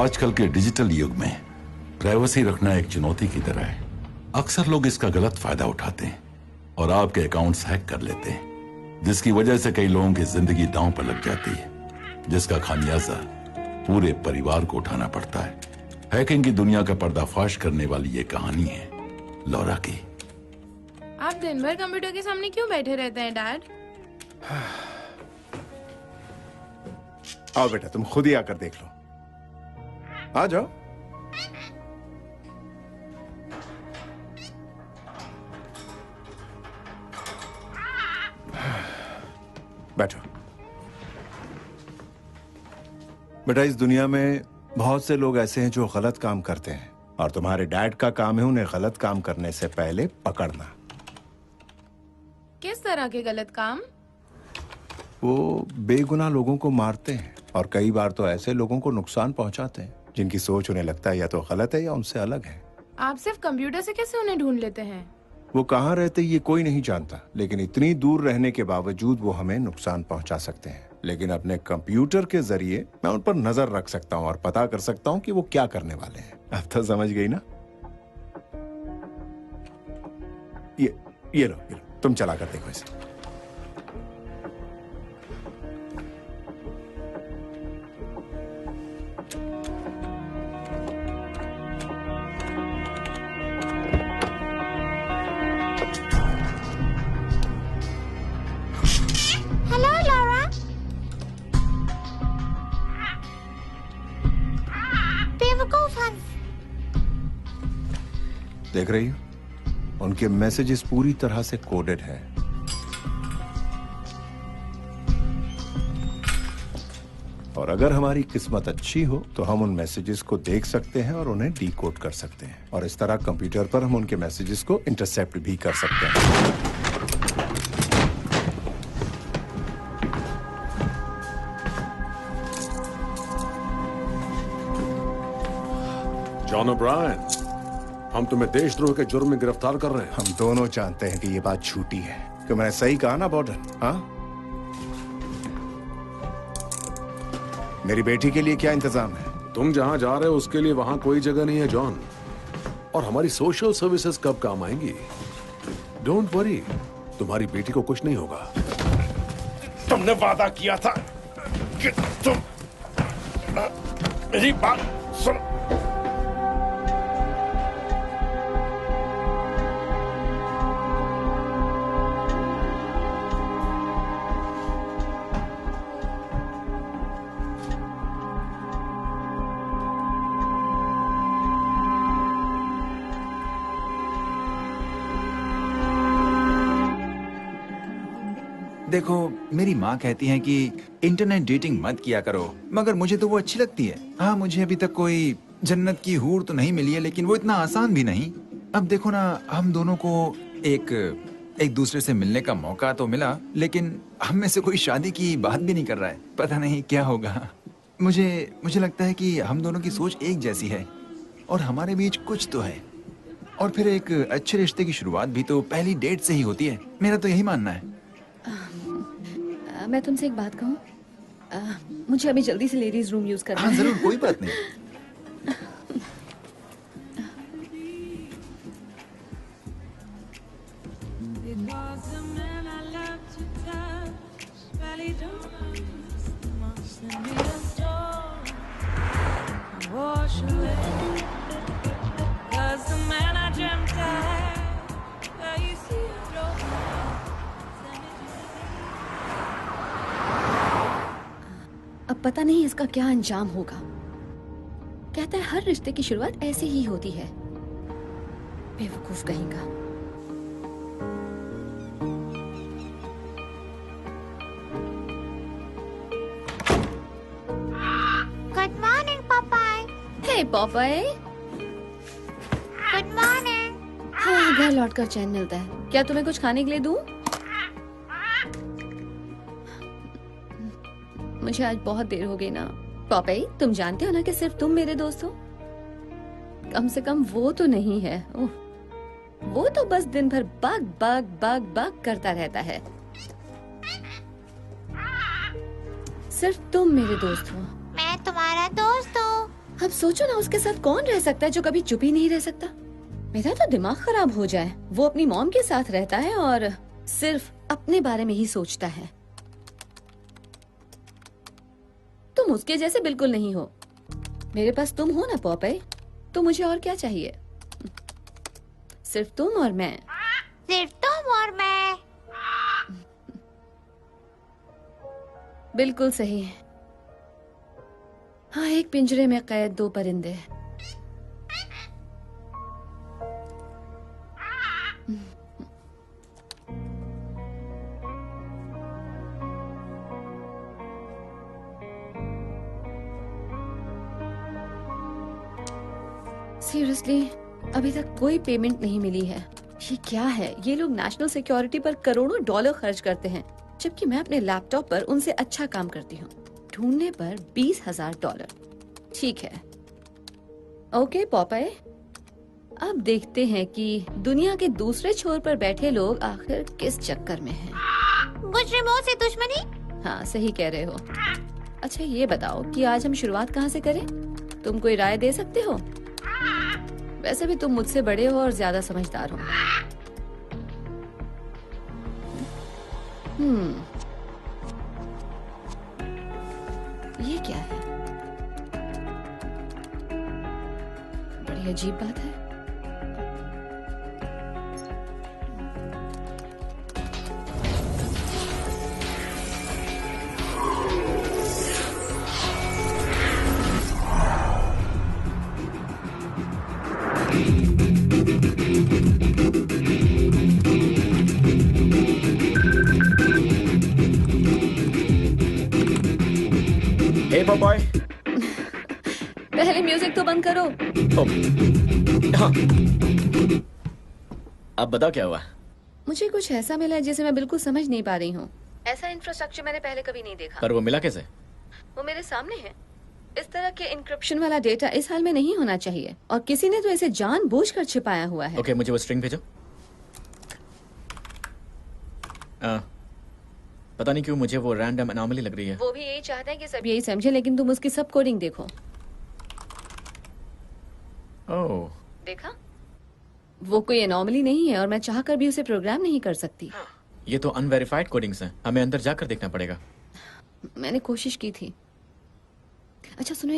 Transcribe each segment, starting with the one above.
आजकल के डिजिटल युग में प्राइवेसी रखना एक चुनौती की तरह है। अक्सर लोग इसका गलत फायदा उठाते हैं और आपके अकाउंट्स हैक कर लेते हैं, जिसकी वजह से कई लोगों की जिंदगी दांव पर लग जाती है, जिसका खामियाजा पूरे परिवार को उठाना पड़ता है। हैकिंग की दुनिया का पर्दाफाश करने वाली ये कहानी है लौरा की। आप दिन भर कंप्यूटर के सामने क्यों बैठे रहते हैं डैड? आओ बेटा, तुम खुद ही आकर देख लो। आ जाओ। बैठो। बेटा, इस दुनिया में बहुत से लोग ऐसे हैं जो गलत काम करते हैं और तुम्हारे डैड का काम है उन्हें गलत काम करने से पहले पकड़ना। किस तरह के गलत काम? वो बेगुनाह लोगों को मारते हैं और कई बार तो ऐसे लोगों को नुकसान पहुंचाते हैं जिनकी सोच उन्हें लगता है या तो गलत है या उनसे अलग है। आप सिर्फ कंप्यूटर से कैसे उन्हें ढूंढ लेते हैं? वो कहाँ रहते ये कोई नहीं जानता, लेकिन इतनी दूर रहने के बावजूद वो हमें नुकसान पहुंचा सकते हैं। लेकिन अपने कंप्यूटर के जरिए मैं उन पर नजर रख सकता हूँ और पता कर सकता हूँ कि वो क्या करने वाले हैं। अब तो समझ गई ना? ये लो, तुम चला कर देखो इसे। देख रही हो, उनके मैसेजेस पूरी तरह से कोडेड है। और अगर हमारी किस्मत अच्छी हो तो हम उन मैसेजेस को देख सकते हैं और उन्हें डीकोड कर सकते हैं, और इस तरह कंप्यूटर पर हम उनके मैसेजेस को इंटरसेप्ट भी कर सकते हैं। जॉन ओब्रायन, हम तुम्हें देशद्रोह के जुर्म में गिरफ्तार कर रहे हैं। हम दोनों जानते हैं कि ये बात झूठी है। कि मैंने सही कहा ना बॉर्डन? हाँ, मेरी बेटी के लिए क्या इंतजाम है? तुम जहां जा रहे हो उसके लिए वहां कोई जगह नहीं है जॉन, और हमारी सोशल सर्विसेज कब काम आएंगी? डोंट वरी, तुम्हारी बेटी को कुछ नहीं होगा। तुमने वादा किया था कि तुम मेरी बात सुन। देखो, मेरी माँ कहती है कि इंटरनेट डेटिंग मत किया करो, मगर मुझे तो वो अच्छी लगती है। हाँ, मुझे अभी तक कोई जन्नत की हूर तो नहीं मिली है, लेकिन वो इतना आसान भी नहीं। अब देखो ना, हम दोनों को एक दूसरे से मिलने का मौका तो मिला, लेकिन हम में से कोई शादी की बात भी नहीं कर रहा है। पता नहीं क्या होगा। मुझे लगता है कि हम दोनों की सोच एक जैसी है और हमारे बीच कुछ तो है। और फिर एक अच्छे रिश्ते की शुरुआत भी तो पहली डेट से ही होती है। मेरा तो यही मानना है। मैं तुमसे एक बात कहूँ? मुझे अभी जल्दी से लेडीज रूम यूज करना है। हाँ, जरूर, कोई बात नहीं। अब पता नहीं इसका क्या अंजाम होगा। कहता है हर रिश्ते की शुरुआत ऐसे ही होती है। बेवकूफ कहेगा। गुड मॉर्निंग पपाई। हे पपाई। Good morning. हाँ, घर लौटकर चैन मिलता है। क्या तुम्हें कुछ खाने के लिए दूं? मुझे आज बहुत देर हो गई ना। पपाई, तुम जानते हो ना कि सिर्फ तुम मेरे दोस्त हो। कम से कम वो तो नहीं है। वो तो बस दिन भर बाग बाग बाग बाग करता रहता है। सिर्फ तुम मेरे दोस्त हो। मैं तुम्हारा दोस्त हूँ। अब सोचो ना, उसके साथ कौन रह सकता है जो कभी चुप ही नहीं रह सकता। मेरा तो दिमाग खराब हो जाए। वो अपनी मॉम के साथ रहता है और सिर्फ अपने बारे में ही सोचता है। तुम उसके जैसे बिल्कुल नहीं हो। मेरे पास तुम हो ना पॉपे, तो मुझे और क्या चाहिए? सिर्फ तुम और मैं। सिर्फ तुम और मैं। बिल्कुल सही। हाँ, एक पिंजरे में कैद दो परिंदे। सीरियसली, अभी तक कोई पेमेंट नहीं मिली है। ये क्या है? ये लोग नेशनल सिक्योरिटी पर करोड़ों डॉलर खर्च करते हैं, जबकि मैं अपने लैपटॉप पर उनसे अच्छा काम करती हूँ। ढूंढने पर $20,000। ठीक है, ओके पॉपाई, अब देखते हैं कि दुनिया के दूसरे छोर पर बैठे लोग आखिर किस चक्कर में हैं। मुजरिमों से दुश्मनी। हाँ, सही कह रहे हो। अच्छा ये बताओ कि आज हम शुरुआत कहाँ से करें? तुम कोई राय दे सकते हो? वैसे भी तुम मुझसे बड़े हो और ज्यादा समझदार हो। ये क्या है? बड़ी अजीब बात है। हे पॉपॉय। पहले म्यूजिक तो बंद करो। हाँ, अब बताओ क्या हुआ? मुझे कुछ ऐसा मिला है जिसे मैं बिल्कुल समझ नहीं पा रही हूँ। ऐसा इंफ्रास्ट्रक्चर मैंने पहले कभी नहीं देखा। पर वो मिला कैसे? वो मेरे सामने है। इस तरह के इंक्रिप्शन वाला डेटा इस हाल में नहीं होना चाहिए, और किसी ने तो इसे जानबूझकर छिपाया हुआ है। ओके, मुझे वो स्ट्रिंग भेजो। पता नहीं क्यों मुझे वो रैंडम अनोमली लग रही है। वो भी यही चाहते हैं कि सब यही समझे, लेकिन तुम उसकी सब कोडिंग देखो। ओह, देखा? वो कोई एनॉमली नहीं है और मैं चाहकर भी उसे प्रोग्राम नहीं कर सकती। ये तो अनवेरिफाइड कोडिंग्स हैं। हमें अंदर जाकर देखना पड़ेगा। मैंने कोशिश की थी। अच्छा सुनो,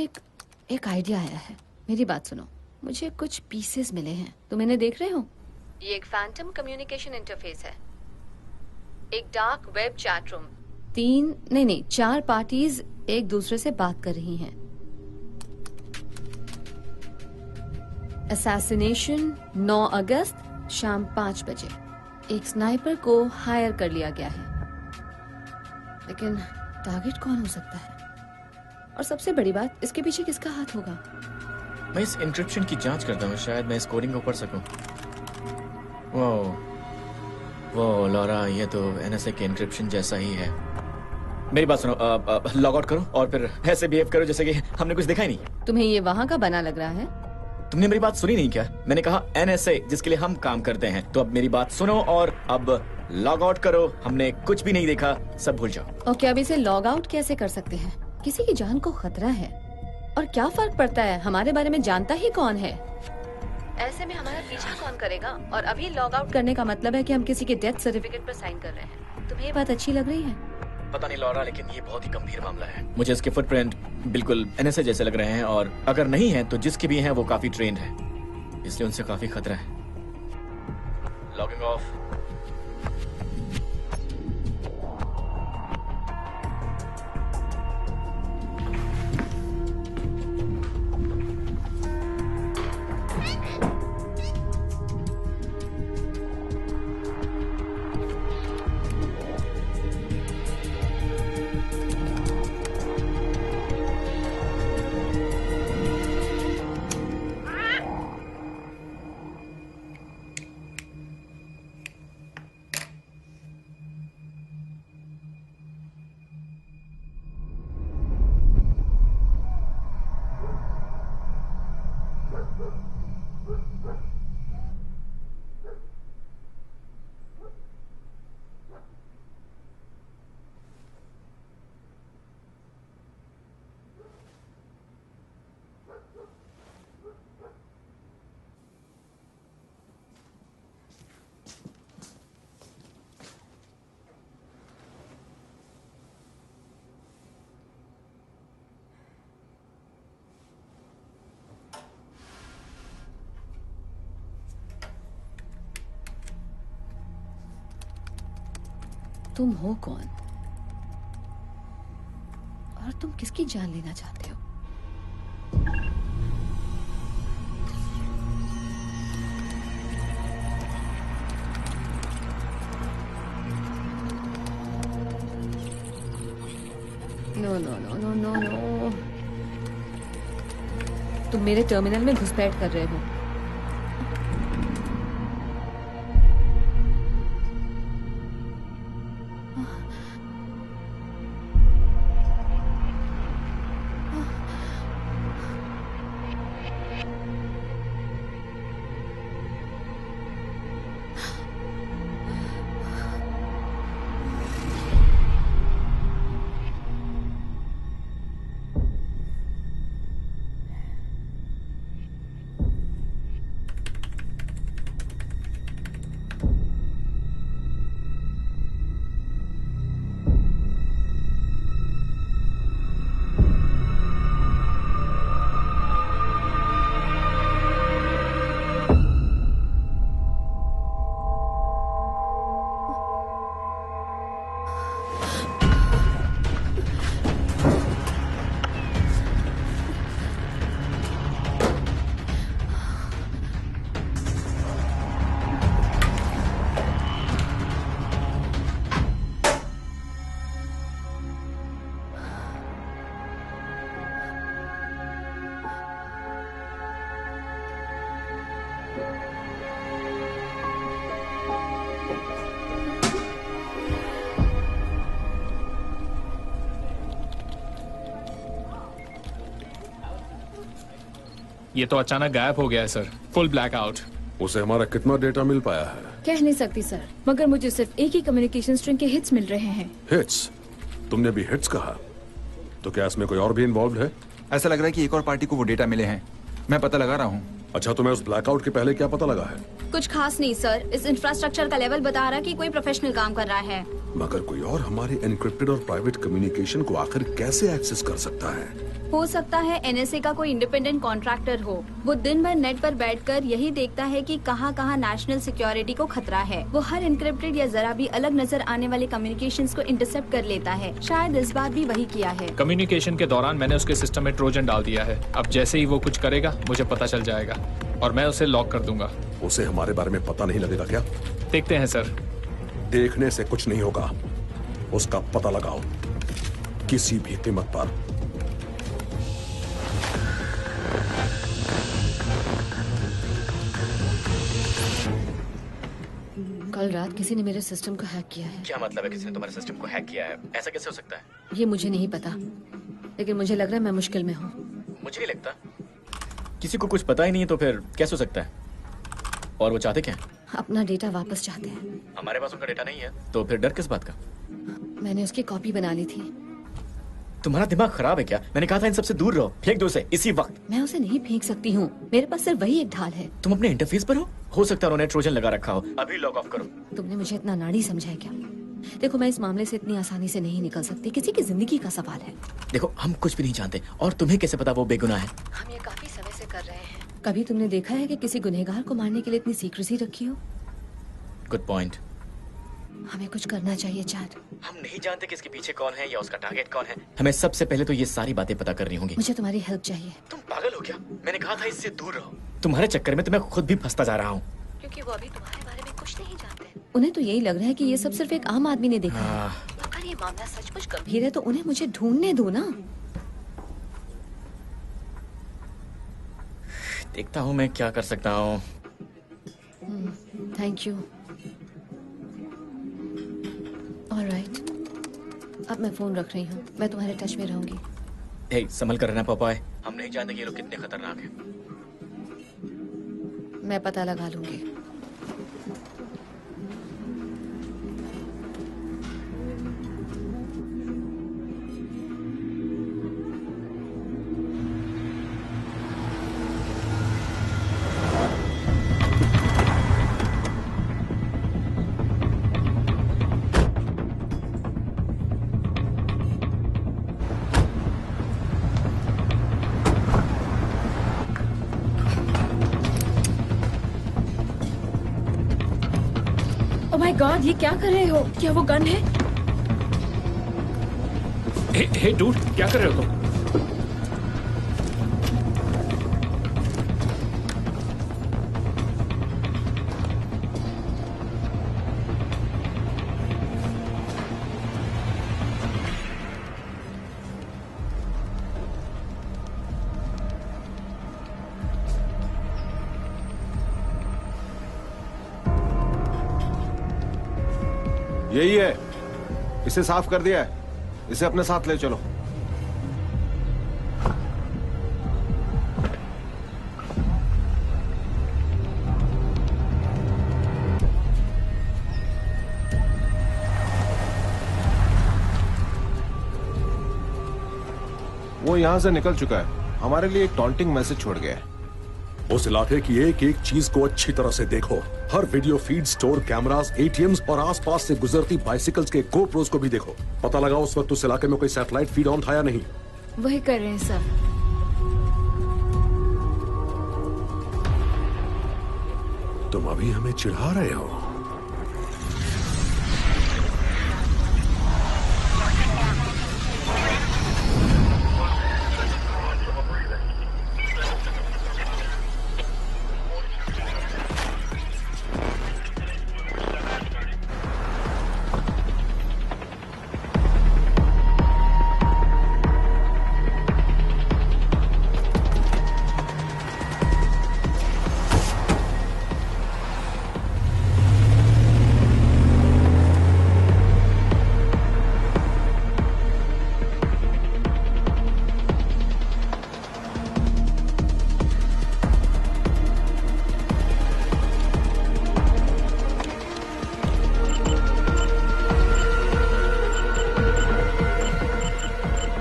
एक आइडिया आया है। मेरी बात सुनो। मुझे कुछ पीसेस मिले हैं, तुम इन्हें देख रहे हो? ये एक फैंटम कम्युनिकेशन इंटरफेस है, एक dark web chat room, 4 parties एक दूसरे से बात कर रही हैं। असैसिनेशन 9 अगस्त शाम 5 बजे। एक स्नाइपर को हायर कर लिया गया है, लेकिन टारगेट कौन हो सकता है? और सबसे बड़ी बात, इसके पीछे किसका हाथ होगा? मैं इस इंक्रिप्शन की जांच करता हूँ, शायद मैं इस कोडिंग को पढ़ सकूं। वो लॉरा, ये तो एनएसए के इंक्रिप्शन जैसा ही है। मेरी बात सुनो, लॉग आउट करो और फिर ऐसे बिहेव करो जैसे कि हमने कुछ देखा ही नहीं। तुम्हें ये वहां का बना लग रहा है? तुमने मेरी बात सुनी नहीं क्या? मैंने कहा एनएसए, जिसके लिए हम काम करते हैं। तो अब मेरी बात सुनो और अब लॉग आउट करो। हमने कुछ भी नहीं देखा, सब भूल जाओ। ओके, अब इसे लॉग आउट कैसे कर सकते हैं? किसी की जान को खतरा है, और क्या फर्क पड़ता है? हमारे बारे में जानता ही कौन है? ऐसे में हमारा पीछा कौन करेगा? और अभी लॉग आउट करने का मतलब है कि हम किसी के डेथ सर्टिफिकेट पर साइन कर रहे हैं। तुम्हें ये बात अच्छी लग रही है? पता नहीं लॉरा, लेकिन ये बहुत ही गंभीर मामला है। मुझे इसके फुटप्रिंट बिल्कुल एनएसए जैसे लग रहे हैं, और अगर नहीं है तो जिसके भी हैं वो काफी ट्रेंड है, इसलिए उनसे काफी खतरा है। Logging off. तुम हो कौन और तुम किसकी जान लेना चाहते हो? No no no no no no, तुम मेरे टर्मिनल में घुसपैठ कर रहे हो। ये तो अचानक गायब हो गया है सर, फुल ब्लैकआउट। उसे हमारा कितना डेटा मिल पाया है? कह नहीं सकती सर, मगर मुझे सिर्फ एक ही कम्युनिकेशन स्ट्रिंग के हिट्स मिल रहे हैं। हिट्स? तुमने भी हिट्स कहा, तो क्या इसमें कोई और भी इन्वॉल्व है? ऐसा लग रहा है कि एक और पार्टी को वो डेटा मिले हैं। मैं पता लगा रहा हूँ। अच्छा, तुम्हें उस ब्लैकआउट के पहले क्या पता लगा है? कुछ खास नहीं सर, इस इंफ्रास्ट्रक्चर का लेवल बता रहा कि कोई प्रोफेशनल काम कर रहा है। मगर कोई और हमारे एनक्रिप्टेड और प्राइवेट कम्युनिकेशन को आखिर कैसे एक्सेस कर सकता है? हो सकता है एनएसए का कोई इंडिपेंडेंट कॉन्ट्रैक्टर हो। वो दिन भर नेट पर बैठकर यही देखता है कि कहाँ कहाँ नेशनल सिक्योरिटी को खतरा है। वो हर इनक्रिप्टेड या जरा भी अलग नजर आने वाले कम्युनिकेशंस को इंटरसेप्ट कर लेता है। शायद इस बार भी वही किया है। कम्युनिकेशन के दौरान मैंने उसके सिस्टम में ट्रोजन डाल दिया है। अब जैसे ही वो कुछ करेगा मुझे पता चल जाएगा और मैं उसे लॉक कर दूंगा। उसे हमारे बारे में पता नहीं लगेगा क्या? देखते हैं सर। देखने से कुछ नहीं होगा, उसका पता लगाओ किसी भी कीमत पर। कल रात किसी ने मेरे सिस्टम को हैक किया है। क्या मतलब है किसी ने तुम्हारे सिस्टम को हैक किया है? ऐसा कैसे हो सकता है? ये मुझे नहीं पता, लेकिन मुझे लग रहा है मैं मुश्किल में हूँ। मुझे नहीं लगता। किसी को कुछ पता ही नहीं है तो फिर कैसे हो सकता है? और वो चाहते क्या है? अपना डेटा वापस चाहते हैं। हमारे पास उनका डेटा नहीं है तो फिर डर किस बात का? मैंने उसकी कॉपी बना ली थी। तुम्हारा दिमाग खराब है क्या? मैंने कहा था इन सबसे दूर रहो, फेंक दो उसे इसी वक्त। मैं उसे नहीं फेंक सकती हूँ, मेरे पास सिर्फ वही एक ढाल है। तुम अपने इंटरफेस पर हो सकता है उन्होंने ट्रोजन लगा रखा हो। अभी लॉग ऑफ करो। तुमने मुझे इतना नाड़ी समझा है क्या? देखो, मैं इस मामले से इतनी आसानी से नहीं निकल सकती। किसी की जिंदगी का सवाल है। देखो, हम कुछ भी नहीं जानते और तुम्हें कैसे पता वो बेगुनाह है? हम ये काफी समय से कर रहे हैं। कभी तुमने देखा है कि किसी गुनहगार को मारने के लिए इतनी सीक्रेसी रखी हो? Good point. हमें कुछ करना चाहिए चैट। हम नहीं जानते कि इसके पीछे कौन है या उसका टारगेट कौन है। हमें सबसे पहले तो ये सारी बातें पता करनी होंगी। मुझे तुम्हारी हेल्प चाहिए। तुम पागल हो क्या? मैंने कहा था इससे दूर रहो। तुम्हारे चक्कर में तो मैं खुद भी फंसता जा रहा हूँ। क्योंकि वो अभी तुम्हारे बारे में कुछ नहीं जानते। उन्हें तो यही लग रहा है कि ये सब सिर्फ एक आम आदमी ने देखा है। अगर ये मामला सचमुच गंभीर है तो उन्हें मुझे ढूंढने दो ना। देखता हूँ मैं क्या कर सकता हूँ। Thank you. ऑलराइट, अब मैं फोन रख रही हूँ। मैं तुम्हारे टच में रहूंगी। हे, संभल कर रहना पापाए। हम नहीं जानते कि ये लोग कितने खतरनाक हैं। मैं पता लगा लूंगी। ओह माय गॉड, ये क्या कर रहे हो? क्या वो गन है? हे डूड, क्या कर रहे हो तुम? यही है, इसे साफ कर दिया है, इसे अपने साथ ले चलो। वो यहां से निकल चुका है, हमारे लिए एक टॉन्टिंग मैसेज छोड़ गया है। उस इलाके की एक एक चीज को अच्छी तरह से देखो। हर video feed, store cameras, ATMs और आसपास से गुजरती बाइसिकल्स के गोप्रोस को भी देखो। पता लगा उस वक्त उस इलाके में कोई सैटेलाइट फीड ऑन था या नहीं। वही कर रहे हैं सर। तुम अभी हमें चिढ़ा रहे हो।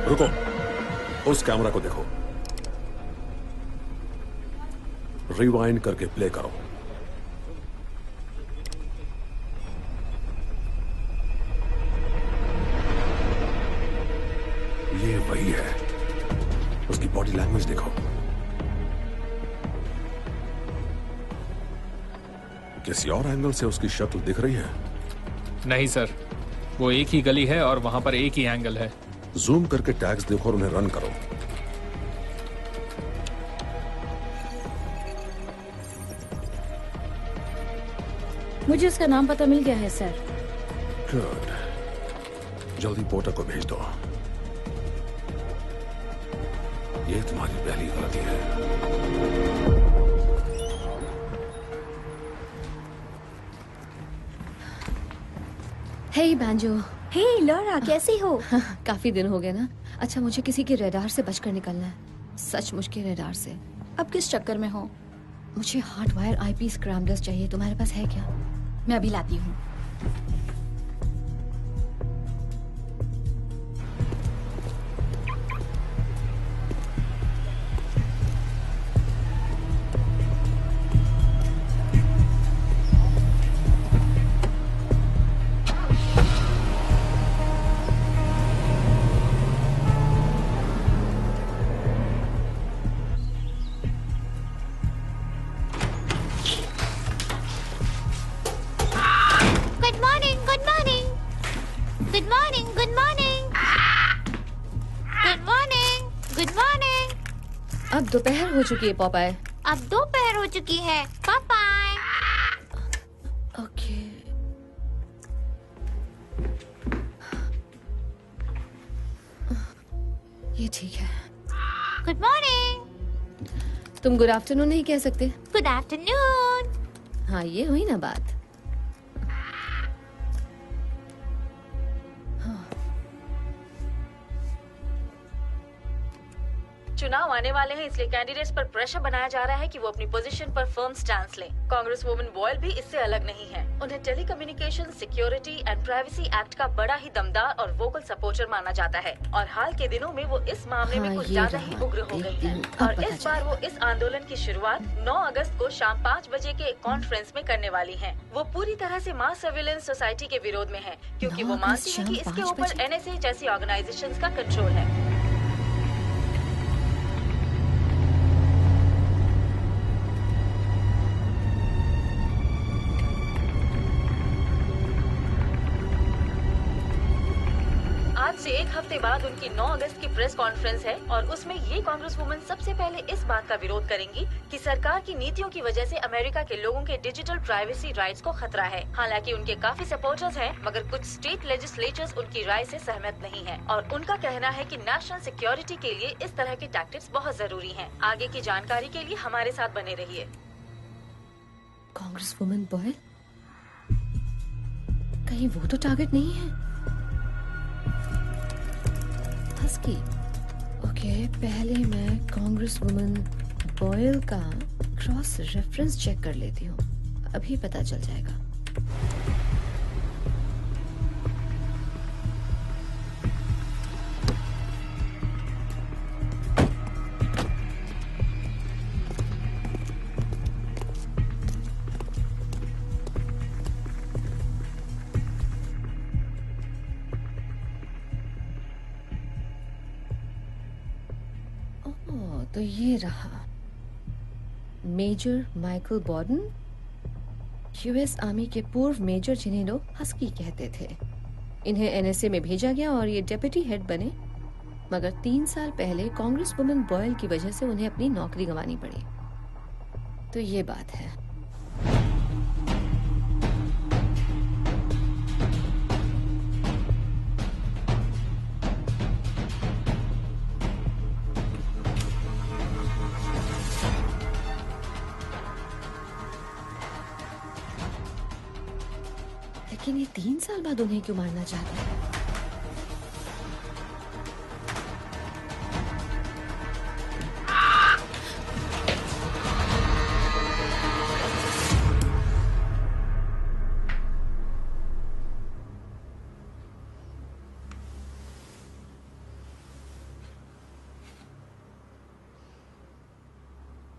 रुको, उस कैमरा को देखो, रिवाइंड करके प्ले करो। ये वही है, उसकी बॉडी लैंग्वेज देखो। किसी और एंगल से उसकी शक्ल दिख रही है? नहीं सर, वो एक ही गली है और वहां पर एक ही एंगल है। जूम करके टैग्स देखो और उन्हें रन करो। मुझे उसका नाम पता मिल गया है सर। गुड, जल्दी पोर्टर को भेज दो। ये तुम्हारी पहली गलती है। हे बैंजो। हे लॉरा, कैसी हो? काफी दिन हो गए ना। अच्छा, मुझे किसी के रडार से बचकर निकलना है, सचमुच के रडार से। अब किस चक्कर में हो? मुझे हार्ड वायर आईपी स्क्रैम्बलर्स चाहिए, तुम्हारे पास है क्या? मैं अभी लाती हूँ। अब दोपहर हो चुकी है पॉपाय। अब दोपहर हो चुकी है पापाय। ओके। ये ठीक है। Good morning. तुम गुड आफ्टरनून नहीं कह सकते? Good afternoon. हाँ, ये हुई ना बात। चुनाव आने वाले हैं, इसलिए कैंडिडेट्स पर प्रेशर बनाया जा रहा है कि वो अपनी पोजीशन पर फर्म स्टैंड लें। कांग्रेस वुमेन बॉयल भी इससे अलग नहीं है। उन्हें telecommunication security and privacy act का बड़ा ही दमदार और वोकल सपोर्टर माना जाता है और हाल के दिनों में वो इस मामले में कुछ ज्यादा ही उग्र हो गई है। और इस बार वो इस आंदोलन की शुरुआत 9 अगस्त को शाम 5 बजे के एक कॉन्फ्रेंस में करने वाली है। वो पूरी तरह से मास सर्विलेंस सोसाइटी के विरोध में है, क्योंकि वो मानती है कि इसके ऊपर NSA जैसी ऑर्गेनाइजेशंस का कंट्रोल है। से एक हफ्ते बाद उनकी 9 अगस्त की प्रेस कॉन्फ्रेंस है और उसमें ये कांग्रेस वुमन सबसे पहले इस बात का विरोध करेंगी कि सरकार की नीतियों की वजह से अमेरिका के लोगों के डिजिटल प्राइवेसी राइट्स को खतरा है। हालांकि उनके काफी सपोर्टर्स हैं, मगर कुछ स्टेट लेजिस्लेचर्स उनकी राय से सहमत नहीं है और उनका कहना है कि नेशनल सिक्योरिटी के लिए इस तरह के टैक्टिक्स बहुत जरूरी हैं। आगे की जानकारी के लिए हमारे साथ बने रहिए। कांग्रेस वुमन बॉयल, कहीं वो तो टारगेट नहीं है? हस्की, ओके, पहले मैं कांग्रेस वुमन बॉयल का क्रॉस रेफरेंस चेक कर लेती हूँ, अभी पता चल जाएगा। तो ये रहा मेजर माइकल बॉर्डन, यूएस आर्मी के पूर्व मेजर जिन्हें लोग हस्की कहते थे। इन्हें एनएसए में भेजा गया और ये डेप्यूटी हेड बने, मगर 3 साल पहले कांग्रेस वुमन बॉयल की वजह से उन्हें अपनी नौकरी गंवानी पड़ी। तो ये बात है। लेकिन ये 3 साल बाद उन्हें क्यों मारना चाहते हैं?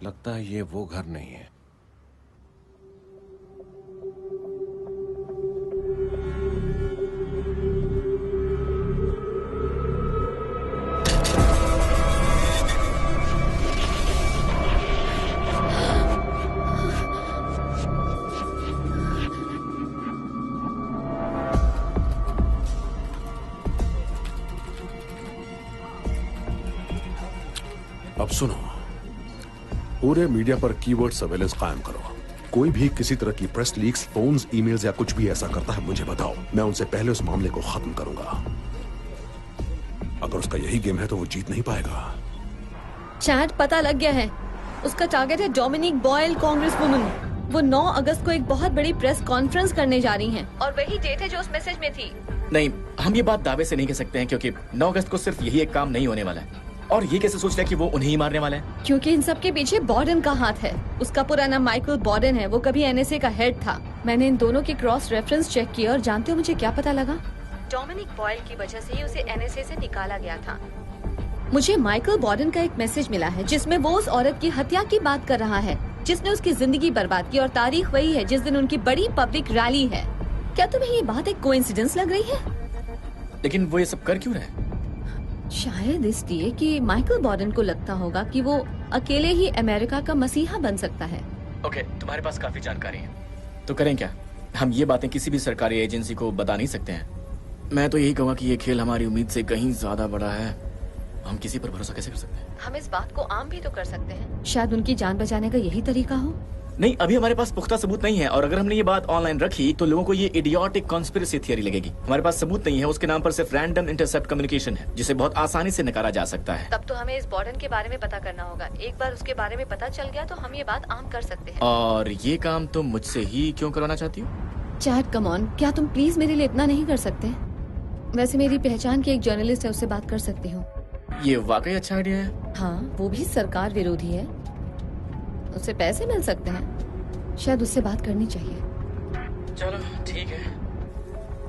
लगता है ये वो घर नहीं है। अब सुनो, पूरे मीडिया पर कीवर्ड सर्वेलेंस कायम करो। कोई भी किसी तरह की प्रेस लीक्स, फोन्स, ईमेल्स या कुछ भी ऐसा करता है मुझे बताओ। मैं उनसे पहले उस मामले को खत्म करूंगा। अगर उसका यही गेम है तो वो जीत नहीं पाएगा। चैट पता लग गया है। उसका टारगेट है डोमिनिक बॉयल, कांग्रेस वुमन। वो 9 अगस्त को एक बहुत बड़ी प्रेस कॉन्फ्रेंस करने जा रही हैं और वही डेट है जो उस मैसेज में थी। नहीं, हम ये बात दावे से नहीं कह सकते हैं क्योंकि 9 अगस्त को सिर्फ यही एक काम नहीं होने वाला है। और ये कैसे सोच लिया कि वो उन्हें ही मारने वाला है? क्योंकि इन सब के पीछे बॉर्डन का हाथ है। उसका पूरा नाम माइकल बॉर्डन है। वो कभी एनएसए का हेड था। मैंने इन दोनों के क्रॉस रेफरेंस चेक किया और जानते हो मुझे क्या पता लगा? डोमिनिक बॉयल की वजह से ही उसे एनएसए से निकाला गया था। मुझे माइकल बॉर्डन का एक मैसेज मिला है जिसमें वो उस औरत की हत्या की बात कर रहा है जिसने उसकी जिंदगी बर्बाद की, और तारीख वही है जिस दिन उनकी बड़ी पब्लिक रैली है। क्या तुम्हें ये बात एक कोइंसिडेंस लग रही है? लेकिन वो ये सब कर क्यों रहे? शायद इसलिए कि माइकल बॉर्डन को लगता होगा कि वो अकेले ही अमेरिका का मसीहा बन सकता है। ओके, तुम्हारे पास काफी जानकारी है, तो करें क्या? हम ये बातें किसी भी सरकारी एजेंसी को बता नहीं सकते हैं। मैं तो यही कहूँगा कि ये खेल हमारी उम्मीद से कहीं ज्यादा बड़ा है। हम किसी पर भरोसा कैसे कर सकते हैं? हम इस बात को आम भी तो कर सकते हैं। शायद उनकी जान बचाने का यही तरीका हो। नहीं, अभी हमारे पास पुख्ता सबूत नहीं है, और अगर हमने ये बात ऑनलाइन रखी तो लोगों को ये इडियोटिक कॉन्स्पिरेसी थियरी लगेगी। हमारे पास सबूत नहीं है, उसके नाम पर सिर्फ रैंडम इंटरसेप्ट कम्युनिकेशन है जिसे बहुत आसानी से नकारा जा सकता है। तब तो हमें इस बॉर्डन के बारे में पता करना होगा। एक बार उसके बारे में पता चल गया तो हम ये बात आम कर सकते हैं। और ये काम तुम मुझसे ही क्यों करवाना चाहती हो? चैट कम ऑन, क्या तुम प्लीज मेरे लिए इतना नहीं कर सकते? वैसे मेरी पहचान की एक जर्नलिस्ट है, उससे बात कर सकती हूँ। ये वाकई अच्छा आइडिया है। हाँ, वो भी सरकार विरोधी है, उससे पैसे मिल सकते हैं। शायद उससे बात करनी चाहिए। चलो ठीक है,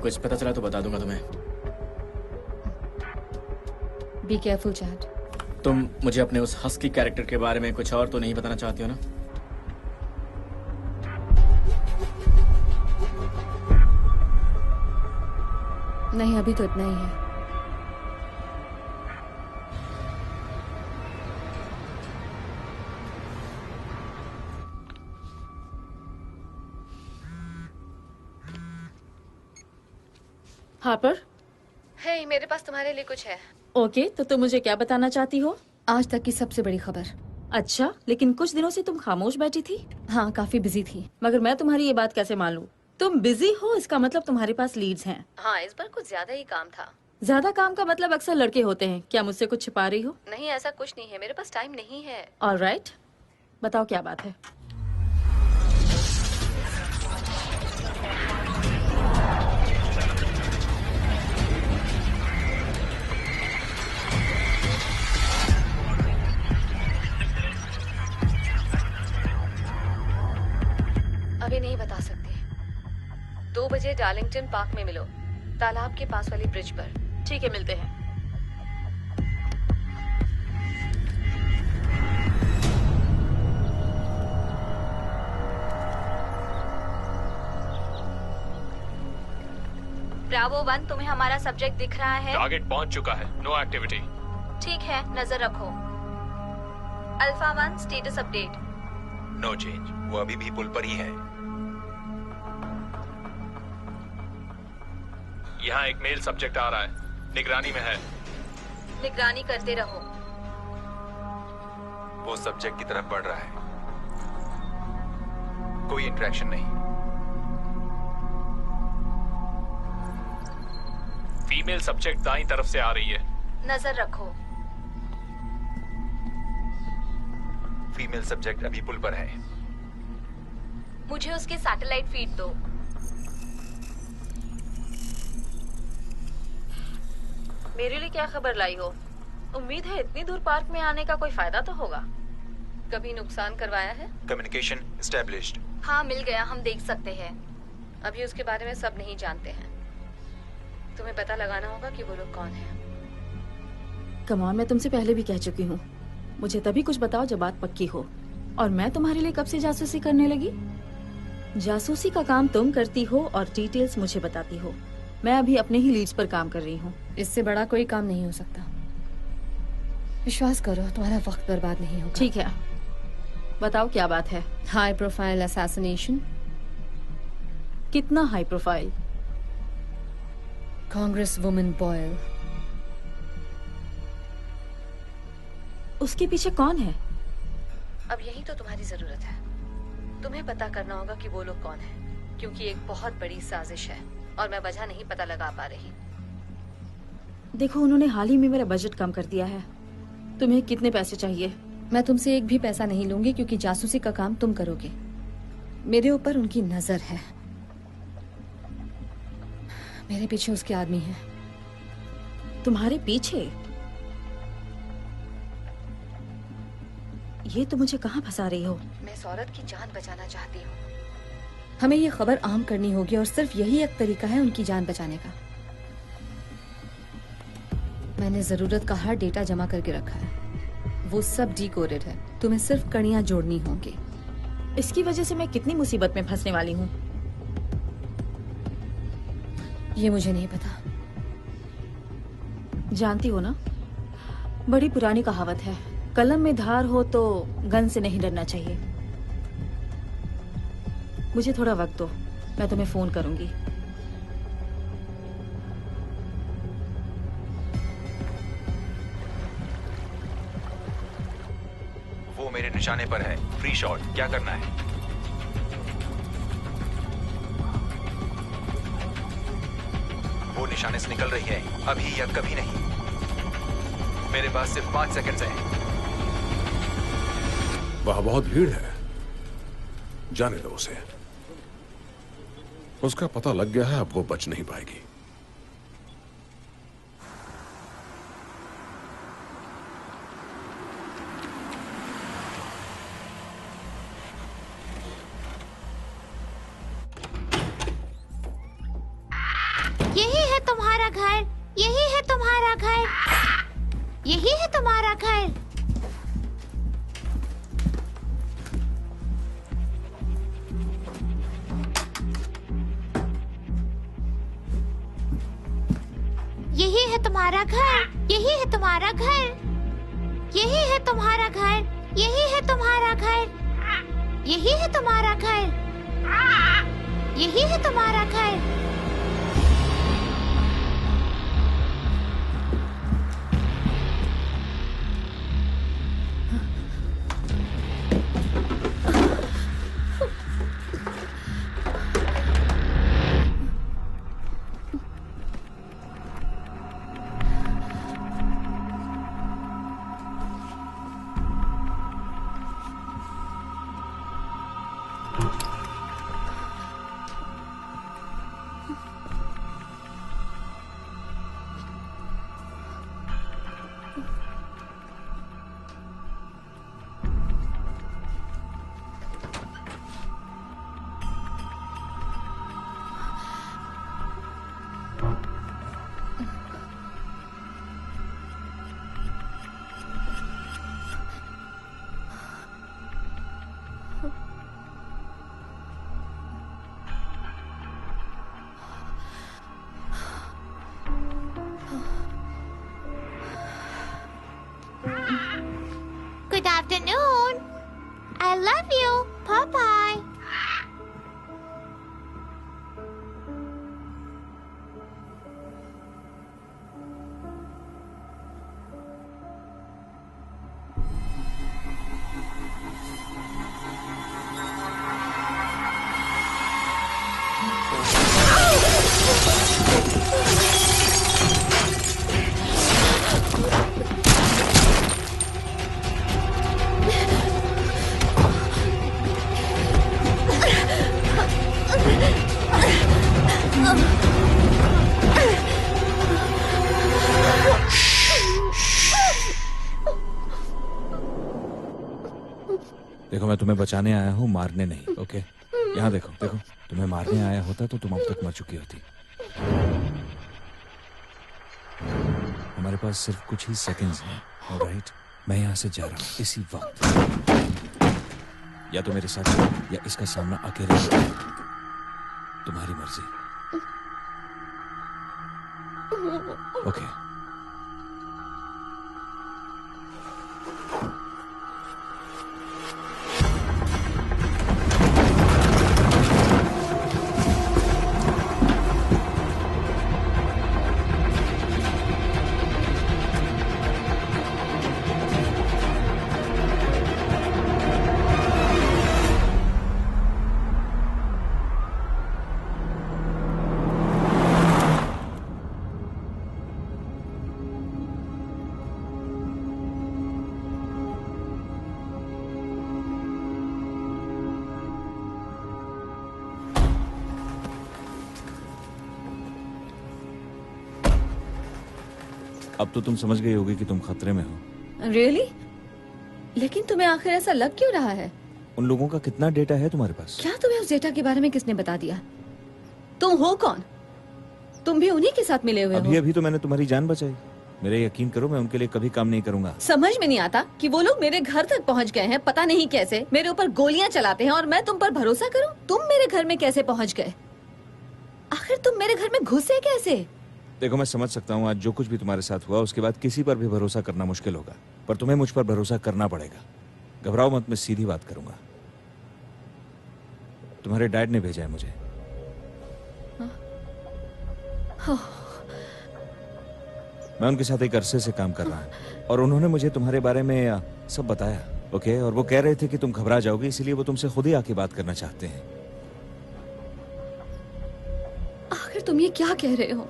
कुछ पता चला तो बता दूंगा तुम्हें। Be careful chat. तुम मुझे अपने उस हस्की कैरेक्टर के बारे में कुछ और तो नहीं बताना चाहती हो ना? नहीं, अभी तो इतना ही है। हार्पर, हे, मेरे पास तुम्हारे लिए कुछ है। ओके, तो तुम मुझे क्या बताना चाहती हो? आज तक की सबसे बड़ी खबर। अच्छा, लेकिन कुछ दिनों से तुम खामोश बैठी थी। हाँ, काफी बिजी थी। मगर मैं तुम्हारी ये बात कैसे मान लूं? तुम बिजी हो इसका मतलब तुम्हारे पास लीड्स हैं। हाँ, इस बार कुछ ज्यादा ही काम था। ज्यादा काम का मतलब अक्सर लड़के होते हैं। क्या मुझसे कुछ छिपा रही हो? नहीं, ऐसा कुछ नहीं है, मेरे पास टाइम नहीं है। ऑलराइट, बताओ क्या बात है। अभी नहीं बता सकती। 2 बजे डार्लिंगटन पार्क में मिलो, तालाब के पास वाली ब्रिज पर। ठीक है, मिलते हैं। ब्रावो 1, तुम्हें हमारा सब्जेक्ट दिख रहा है? टारगेट पहुंच चुका है, नो एक्टिविटी। ठीक है, नजर रखो। Alpha 1, status update. No change, वो अभी भी पुल पर ही है। यहाँ एक मेल सब्जेक्ट आ रहा है, निगरानी में है। निगरानी करते रहो। वो सब्जेक्ट की तरफ बढ़ रहा है। कोई इंटरेक्शन नहीं। फीमेल सब्जेक्ट दाईं तरफ से आ रही है। नजर रखो। फीमेल सब्जेक्ट अभी पुल पर है। मुझे उसके सैटेलाइट फीड दो। मेरे लिए क्या खबर लाई हो? उम्मीद है इतनी दूर पार्क में आने का कोई फायदा तो होगा। कभी नुकसान करवाया है? Communication established. हाँ, मिल गया, हम देख सकते हैं। अभी उसके बारे में सब नहीं जानते हैं। तुम्हें पता लगाना होगा कि वो लोग कौन हैं। कमॉन, मैं तुमसे पहले भी कह चुकी हूँ, मुझे तभी कुछ बताओ जब बात पक्की हो। और मैं तुम्हारे लिए कब से जासूसी करने लगी? जासूसी का काम तुम करती हो और डिटेल्स मुझे बताती हो। मैं अभी अपने ही लीड्स पर काम कर रही हूँ। इससे बड़ा कोई काम नहीं हो सकता। विश्वास करो, तुम्हारा वक्त बर्बाद नहीं होगा। ठीक है, बताओ क्या बात है। High profile assassination. कितना high profile? Congresswoman Boyle. उसके पीछे कौन है? अब यही तो तुम्हारी जरूरत है। तुम्हें पता करना होगा कि वो लोग कौन हैं, क्योंकि एक बहुत बड़ी साजिश है और मैं वजह नहीं पता लगा पा रही। देखो, उन्होंने हाल ही में मेरा बजट कम कर दिया है। तुम्हें कितने पैसे चाहिए? मैं तुमसे एक भी पैसा नहीं लूंगी, क्योंकि जासूसी का काम तुम करोगे। मेरे ऊपर उनकी नजर है। मेरे पीछे उसके आदमी हैं। तुम्हारे पीछे? ये तो मुझे कहाँ फंसा रही हो? मैं इस औरत की जान बचाना चाहती हूँ। हमें ये खबर आम करनी होगी और सिर्फ यही एक तरीका है उनकी जान बचाने का। मैंने जरूरत का हर डेटा जमा करके रखा है। वो सब डिकोडेड है। तुम्हें सिर्फ कड़ियां जोड़नी होंगी। इसकी वजह से मैं कितनी मुसीबत में फंसने वाली हूँ ये मुझे नहीं पता। जानती हो ना, बड़ी पुरानी कहावत है, कलम में धार हो तो गन से नहीं डरना चाहिए। मुझे थोड़ा वक्त दो, मैं तुम्हें फोन करूंगी। वो मेरे निशाने पर है। फ्री शॉट, क्या करना है? वो निशाने से निकल रही है, अभी या कभी नहीं। मेरे पास सिर्फ 5 सेकंड्स हैं। वहां बहुत भीड़ है, जाने दो उसे। उसका पता लग गया है, अब वो बच नहीं पाएगी। यही है तुम्हारा घर, यही है तुम्हारा घर, यही है तुम्हारा घर। यही है तुम्हारा घर, यही है तुम्हारा घर, यही है तुम्हारा घर, यही है तुम्हारा घर, यही है तुम्हारा घर, यही है तुम्हारा घर। I love you. Bye-bye. देखो, मैं तुम्हें बचाने आया हूँ, मारने नहीं। ओके, यहाँ देखो देखो, तुम्हें मारने आया होता तो तुम अब तक मर चुकी होती। हमारे पास सिर्फ कुछ ही सेकंड्स हैं, ऑलराइट? मैं यहाँ से जा रहा हूँ इसी वक्त। या तो मेरे साथ चलो या इसका सामना अकेले करो। तुम्हारी मर्जी। ओके। अब तो तुम समझ गई होगी कि तुम खतरे में हो। Really? लेकिन तुम्हें आखिर ऐसा लग क्यों रहा है? उन लोगों का कितना डेटा है तुम्हारे पास? क्या तुम्हें उस डेटा के बारे में किसने बता दिया? तुम हो कौन? तुम भी उन्हीं के साथ मिले हुए हो। अभी तो मैंने तुम्हारी जान बचाई। मेरे यकीन करो, मैं उनके लिए कभी काम नहीं करूंगा। समझ में नहीं आता कि वो लोग मेरे घर तक पहुंच गए हैं, पता नहीं कैसे, मेरे ऊपर गोलियां चलाते हैं और मैं तुम पर भरोसा करूं? तुम मेरे घर में कैसे पहुंच गए? आखिर तुम मेरे घर में घुसे कैसे? देखो, मैं समझ सकता हूँ आज जो कुछ भी तुम्हारे साथ हुआ उसके बाद किसी पर भी भरोसा करना मुश्किल होगा, पर तुम्हें मुझ पर भरोसा करना पड़ेगा। घबराओ मत, मैं सीधी बात करूंगा। तुम्हारे डैड ने भेजा है मुझे। मैं उनके साथ एक अरसे से काम कर रहा हूँ और उन्होंने मुझे तुम्हारे बारे में सब बताया। ओके, और वो कह रहे थे कि तुम घबरा जाओगे, इसलिए वो तुमसे खुद ही आके बात करना चाहते हैं। आखिर तुम ये क्या कह रहे हो?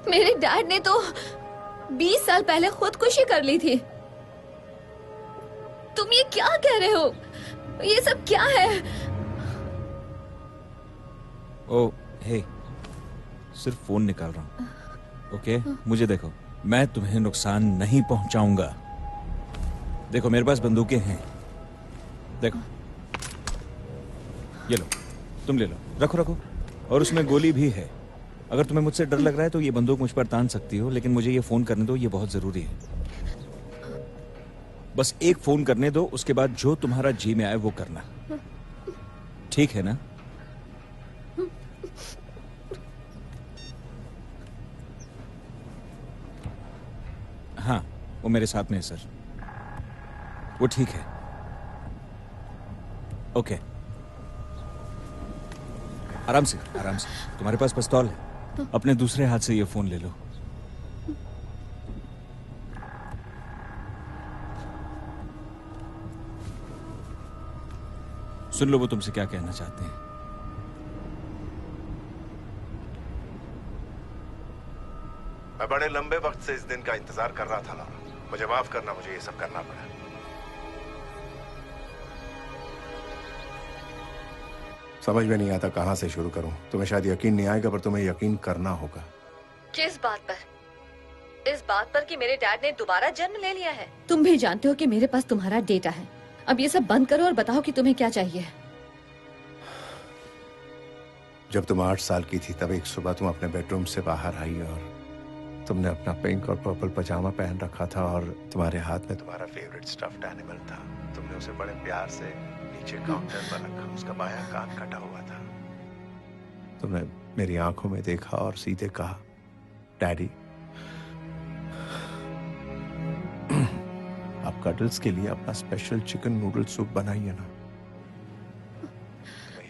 मेरे डैड ने तो 20 साल पहले खुदकुशी कर ली थी। तुम ये क्या कह रहे हो? ये सब क्या है? ओ हे, सिर्फ फोन निकाल रहा हूँ। ओके, मुझे देखो, मैं तुम्हें नुकसान नहीं पहुंचाऊंगा। देखो, मेरे पास बंदूकें हैं। देखो, ये लो, तुम ले लो, रखो रखो। और उसमें गोली भी है। अगर तुम्हें मुझसे डर लग रहा है तो ये बंदूक मुझ पर तान सकती हो, लेकिन मुझे ये फोन करने दो, ये बहुत जरूरी है। बस एक फोन करने दो, उसके बाद जो तुम्हारा जी में आए वो करना, ठीक है ना? हाँ, वो मेरे साथ में है सर। वो ठीक है। ओके, आराम से आराम से। तुम्हारे पास पिस्तौल है, अपने दूसरे हाथ से ये फोन ले लो। सुन लो वो तुमसे क्या कहना चाहते हैं। मैं बड़े लंबे वक्त से इस दिन का इंतजार कर रहा था लॉरा। मुझे माफ करना, मुझे ये सब करना पड़ा। समझ में नहीं आता कहां से शुरू करूं। तुम्हें शायद यकीन नहीं आएगा, पर तुम्हें यकीन करना होगा। किस बात पर? इस बात पर कि मेरे डैड ने दोबारा जन्म ले लिया है। तुम भी जानते हो कि मेरे पास तुम्हारा डेटा है। अब ये सब बंद करो और बताओ कि तुम्हें क्या चाहिए। जब तुम 8 साल की थी तब एक सुबह तुम अपने बेडरूम से बाहर आई और तुमने अपना पिंक और पर्पल पजामा पहन रखा था और तुम्हारे हाथ में तुम्हारा फेवरेट स्टफ्ड एनिमल था। तुमने उसे बड़े प्यार से नीचे काउंटर पर रखा, उसका बायां कान कटा हुआ था। तुमने मेरी आंखों में देखा और सीधे कहा, डैडी आप कटल्स के लिए अपना स्पेशल चिकन नूडल सूप बनाइए ना। तुम्हें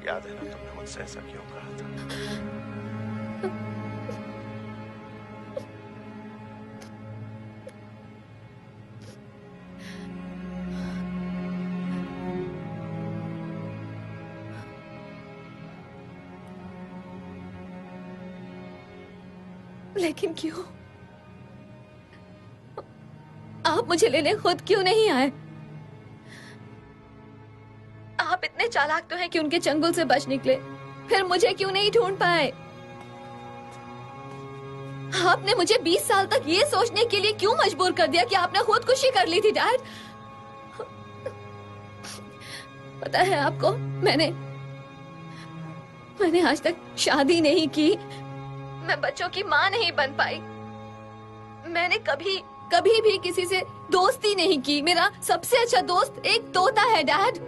याद है ना तुमने मुझसे ऐसा क्यों कहा था? लेकिन क्यों? आप मुझे लेने खुद क्यों नहीं आए? आप इतने चालाक तो हैं कि उनके चंगुल से बच निकले, फिर मुझे क्यों नहीं ढूंढ पाए? आपने मुझे 20 साल तक ये सोचने के लिए क्यों मजबूर कर दिया कि आपने खुदकुशी कर ली थी डैड? पता है आपको, मैंने आज तक शादी नहीं की, मैं बच्चों की माँ नहीं बन पाई, मैंने कभी भी किसी से दोस्ती नहीं की। मेरा सबसे अच्छा दोस्त एक तोता है डैड।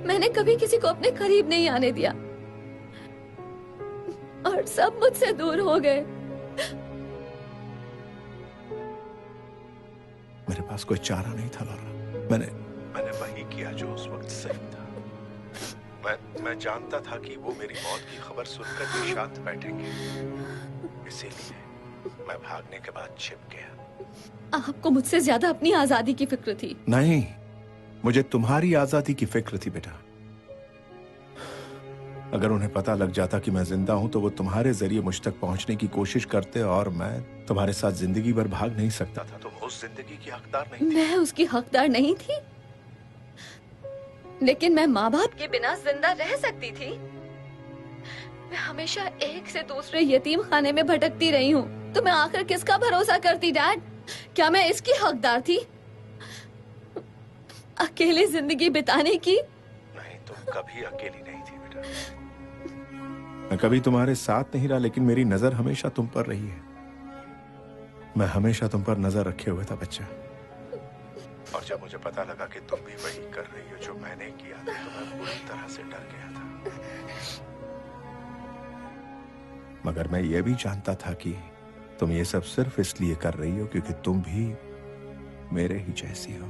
मैंने कभी किसी को अपने करीब नहीं आने दिया और सब मुझसे दूर हो गए। मेरे पास कोई चारा नहीं था लॉरा। मैंने वही किया जो उस वक्त सही था। मैं जानता था कि वो मेरी मौत की खबर सुनकर भी शांत बैठेंगे, इसीलिए मैं भागने के बाद छिप गया। आपको मुझसे ज्यादा अपनी आजादी की फिक्र थी। नहीं, मुझे तुम्हारी आजादी की फिक्र थी बेटा। अगर उन्हें पता लग जाता कि मैं जिंदा हूं तो वो तुम्हारे जरिए मुझ तक पहुंचने की कोशिश करते और मैं तुम्हारे साथ जिंदगी भर भाग नहीं सकता था। तुम उस जिंदगी की हकदार नहीं थी। मैं उसकी हकदार नहीं थी, लेकिन मैं माँ बाप के बिना जिंदा रह सकती थी। मैं हमेशा एक से दूसरे यतीम खाने में भटकती रही हूँ, तो मैं आखिर किसका भरोसा करती डैड? क्या मैं इसकी हकदार थी, अकेली जिंदगी बिताने की? नहीं, तुम कभी अकेली नहीं थी बेटा। मैं कभी तुम्हारे साथ नहीं रहा, लेकिन मेरी नजर हमेशा तुम पर रही है। मैं हमेशा तुम पर नजर रखे हुए था बच्चा। और जब मुझे पता लगा कि तुम भी वही कर रही हो जो मैंने किया था, तो मैं पूरी तरह से डर गया था। मगर मैं ये भी जानता था कि तुम ये सब सिर्फ इसलिए कर रही हो क्योंकि तुम भी मेरे ही जैसी हो।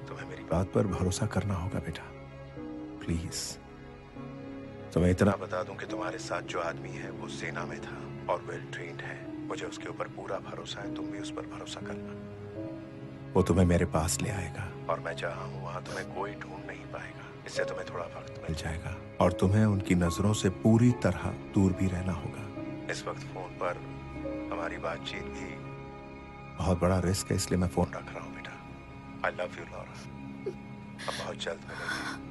तुम्हें मेरी बात पर भरोसा करना होगा बेटा, प्लीज। तुम्हें इतना बता दूं कि तुम्हारे साथ जो आदमी है वो सेना में था और वेल ट्रेन्ड है। मुझे उसके ऊपर पूरा भरोसा है, तुम भी उस पर भरोसा करना। वो तुम्हें मेरे पास ले आएगा और मैं जहां हूं वहां तुम्हें कोई ढूंढ नहीं पाएगा। इससे तुम्हें थोड़ा वक्त मिल जाएगा और तुम्हें उनकी नजरों से पूरी तरह दूर भी रहना होगा। इस वक्त फोन पर हमारी बातचीत भी बहुत बड़ा रिस्क है, इसलिए मैं फोन रख रहा हूँ बेटा। I love you Laura. अब बहुत जल्द मिलेंगे।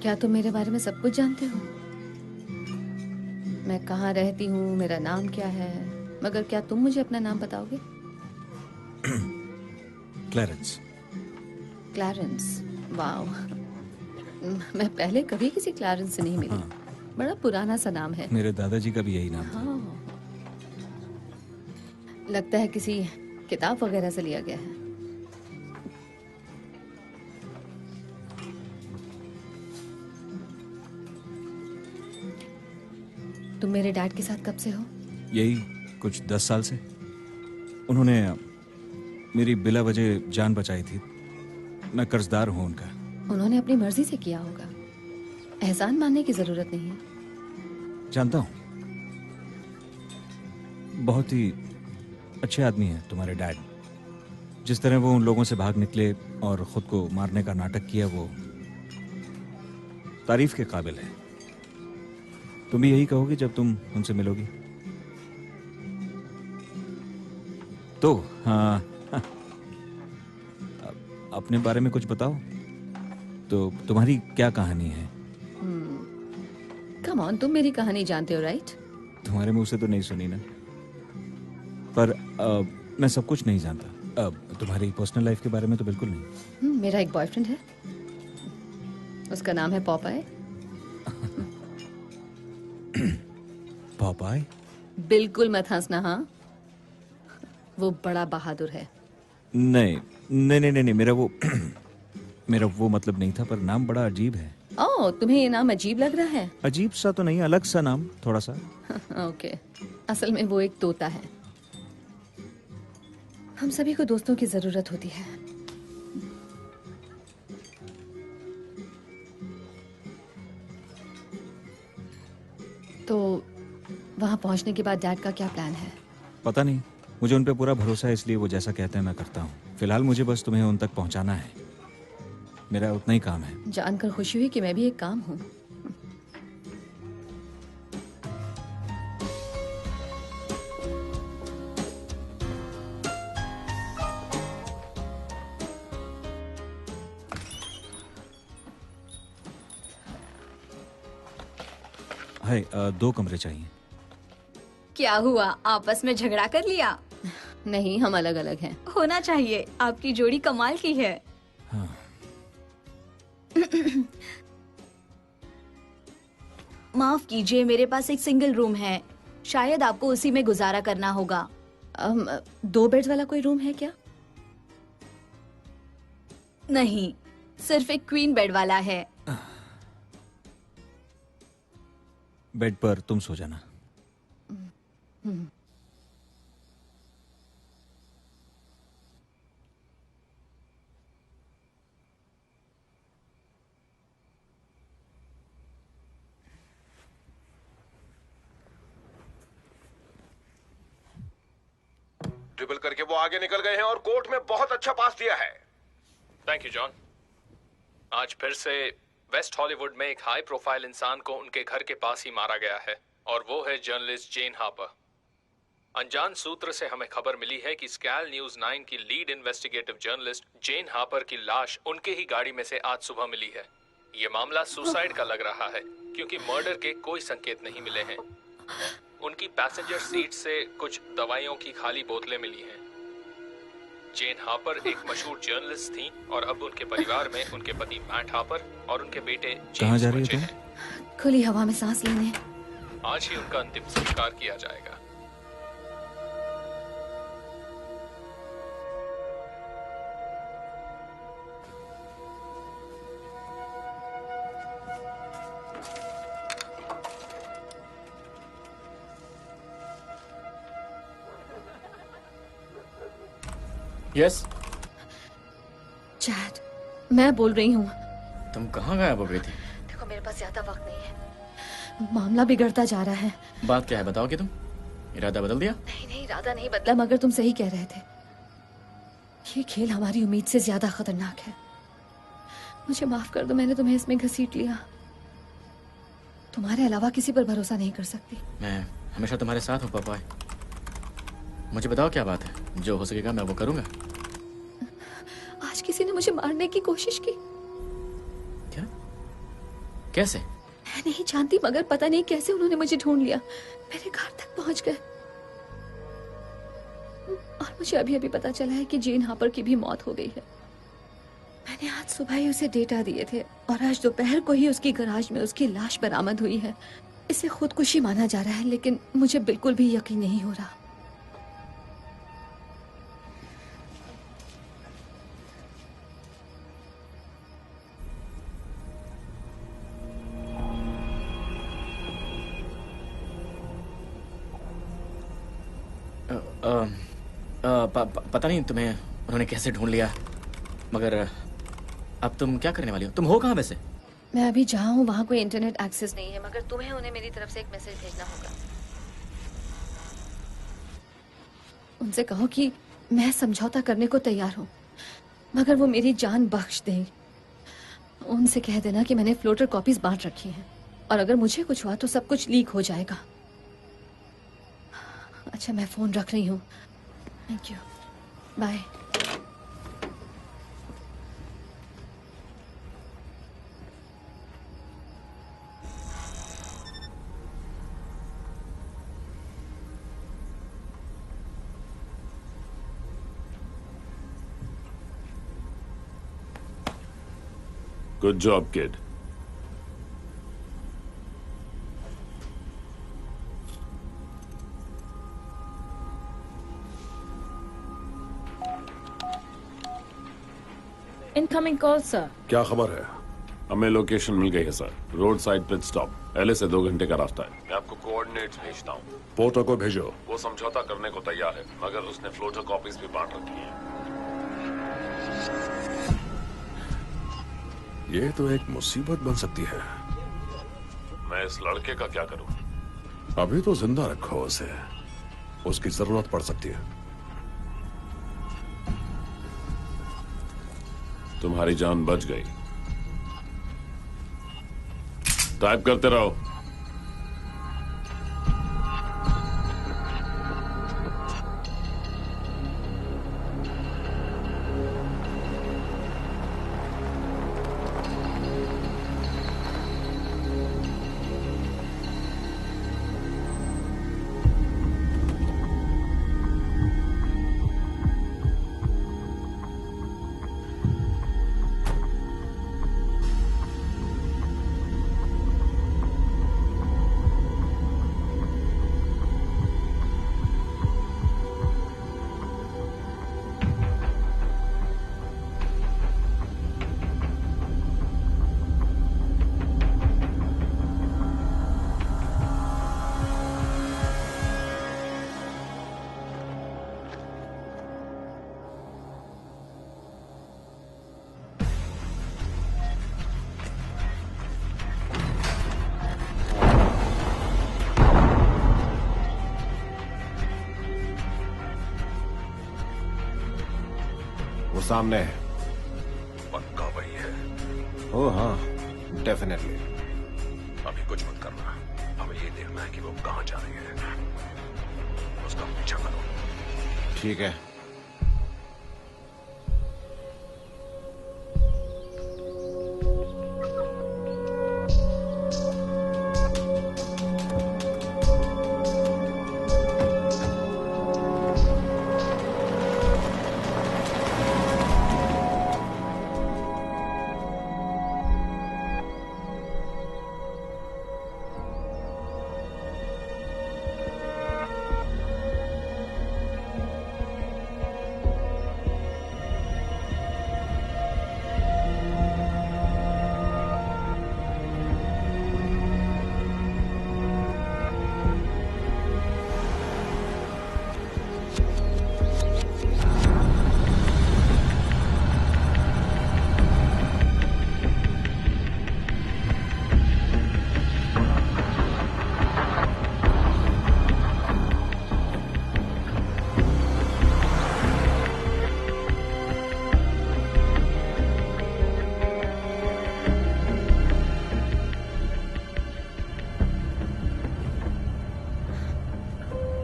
क्या तुम मेरे बारे में सब कुछ जानते हो? मैं कहाँ रहती हूँ, मेरा नाम क्या है, मगर क्या तुम मुझे अपना नाम बताओगे? क्लैरेंस। Clarence, wow. मैं पहले कभी किसी क्लैरेंस से नहीं मिली। बड़ा पुराना सा नाम है। मेरे दादाजी का भी यही नाम था। हाँ। लगता है किसी किताब वगैरह से लिया गया है। तुम मेरे डैड के साथ कब से हो? यही कुछ 10 साल से। उन्होंने मेरी बिला वजह जान बचाई थी। मैं कर्जदार हूँ उनका। उन्होंने अपनी मर्जी से किया होगा। एहसान मानने की जरूरत नहीं है। जानता हूँ, बहुत ही अच्छे आदमी हैं तुम्हारे डैड। जिस तरह वो उन लोगों से भाग निकले और खुद को मारने का नाटक किया, वो तारीफ के काबिल है। तुम भी यही कहोगी जब तुम उनसे मिलोगी? तो हाँ, अपने बारे में कुछ बताओ। तो तुम्हारी क्या कहानी है? कम ऑन, तुम मेरी कहानी जानते हो राइट? तुम्हारे मुंह से तो नहीं सुनी ना, पर मैं सब कुछ नहीं जानता। तुम्हारी पर्सनल लाइफ के बारे में तो बिल्कुल नहीं। मेरा एक बॉयफ्रेंड है, उसका नाम है पॉपाई। पॉपाई? बिल्कुल मत हंसना। हाँ, वो बड़ा बहादुर है। नहीं नहीं नहीं नहीं, मेरा वो मेरा वो मतलब नहीं था, पर नाम बड़ा अजीब है। ओह, तुम्हें ये नाम अजीब लग रहा है? अजीब सा तो नहीं, अलग सा नाम थोड़ा सा। ओके, असल में वो एक तोता है। हम सभी को दोस्तों की जरूरत होती है। तो वहां पहुंचने के बाद डैड का क्या प्लान है? पता नहीं, मुझे उन पे पूरा भरोसा है, इसलिए वो जैसा कहते हैं मैं करता हूँ। फिलहाल मुझे बस तुम्हें उन तक पहुंचाना है, मेरा उतना ही काम है। जानकर खुशी हुई कि मैं भी एक काम हूँ। हाय, 2 कमरे चाहिए। क्या हुआ, आपस में झगड़ा कर लिया? नहीं, हम अलग अलग हैं। होना चाहिए, आपकी जोड़ी कमाल की है। हाँ। माफ कीजिए, मेरे पास एक सिंगल रूम है, शायद आपको उसी में गुजारा करना होगा। 2 बेड्स वाला कोई रूम है क्या? नहीं, सिर्फ एक क्वीन बेड वाला है। बेड पर तुम सो जाना। ट्रिपल करके वो आगे निकल गए हैं और कोर्ट में बहुत अच्छा पास दिया है। Thank you John. आज फिर से वेस्ट हॉलीवुड में एक हाई प्रोफाइल इंसान को उनके घर के पास ही मारा गया है, और वो है जर्नलिस्ट जेन हापर। अनजान सूत्र से हमें खबर मिली है कि स्कैल न्यूज 9 की लीड इन्वेस्टिगेटिव जर्नलिस्ट जेन हापर की लाश उनके ही गाड़ी में से आज सुबह मिली है। ये मामला सुसाइड का लग रहा है, क्योंकि मर्डर के कोई संकेत नहीं मिले हैं। उनकी पैसेंजर सीट से कुछ दवाइयों की खाली बोतलें मिली हैं। जेन हापर एक मशहूर जर्नलिस्ट थी, और अब उनके परिवार में उनके पति मैट हापर और उनके बेटे कहाँ जा जेम्स रही हो बचे तुम? हैं। खुली हवा में सांस लेने। आज ही उनका अंतिम संस्कार किया जाएगा। यस, चैट, मैं बोल रही हूँ। तुम कहाँ गायब हो गई थी? देखो, मेरे पास ज्यादा वक्त नहीं है, मामला बिगड़ता जा रहा है। बात क्या है, बताओ कि तुम इरादा बदल दिया? नहीं, इरादा नहीं बदला, मगर तुम सही कह रहे थे। ये खेल हमारी उम्मीद से ज्यादा खतरनाक है। मुझे माफ कर दो, मैंने तुम्हें इसमें घसीट लिया। तुम्हारे अलावा किसी पर भरोसा नहीं कर सकती। मैं हमेशा तुम्हारे साथ हूँ पापा। मुझे बताओ क्या बात है, जो हो सकेगा मैं वो करूंगा। आज किसी ने मुझे मारने की कोशिश की। क्या? कैसे? मैं नहीं जानती, मगर पता नहीं कैसे उन्होंने मुझे ढूंढ लिया, मेरे घर तक पहुंच गए। और मुझे अभी अभी पता चला है कि जेन हापर की भी मौत हो गई है। मैंने आज सुबह ही उसे डेटा दिए थे, और आज दोपहर को ही उसकी गैराज में उसकी लाश बरामद हुई है। इसे खुदकुशी माना जा रहा है, लेकिन मुझे बिल्कुल भी यकीन नहीं हो रहा। पता नहीं तुम्हें उन्होंने कैसे ढूंढ लिया, मगर अब तुम क्या करने वाली हो? तुम हो कहाँ वैसे? मैं अभी जहाँ हूँ वहाँ कोई इंटरनेट एक्सेस नहीं है, मगर तुम्हें उन्हें मेरी तरफ से एक मैसेज भेजना होगा। उनसे कहो कि मैं समझौता करने को तैयार हूँ, मगर वो मेरी जान बख्श दें। उनसे कह देना कि मैंने फ्लोटर कॉपीज बांट रखी हैं, और अगर मुझे कुछ हुआ तो सब कुछ लीक हो जाएगा। अच्छा, मैं फोन रख रही हूँ। Thank you, bye. Good job kid. Incoming call sir. क्या खबर है? हमें लोकेशन मिल गई है sir, road side pit stop, LA से 2 घंटे का रास्ता है। मैं आपको कोऑर्डिनेट्स भेजता हूँ। पोर्टर को भेजो। वो समझौता करने को तैयार है, मगर उसने फ्लोटर कॉपीज भी बांट रखी हैं। ये तो एक मुसीबत बन सकती है। मैं इस लड़के का क्या करूँ? अभी तो जिंदा रखो उसे, उसकी जरूरत पड़ सकती है। तुम्हारी जान बच गई। टाइप करते रहो। वो सामने है। पक्का वही है? ओ हाँ, डेफिनेटली। अभी कुछ मत करना, हमें ये देखना है कि वो कहाँ जा रही है। उसका पीछा करो। ठीक है।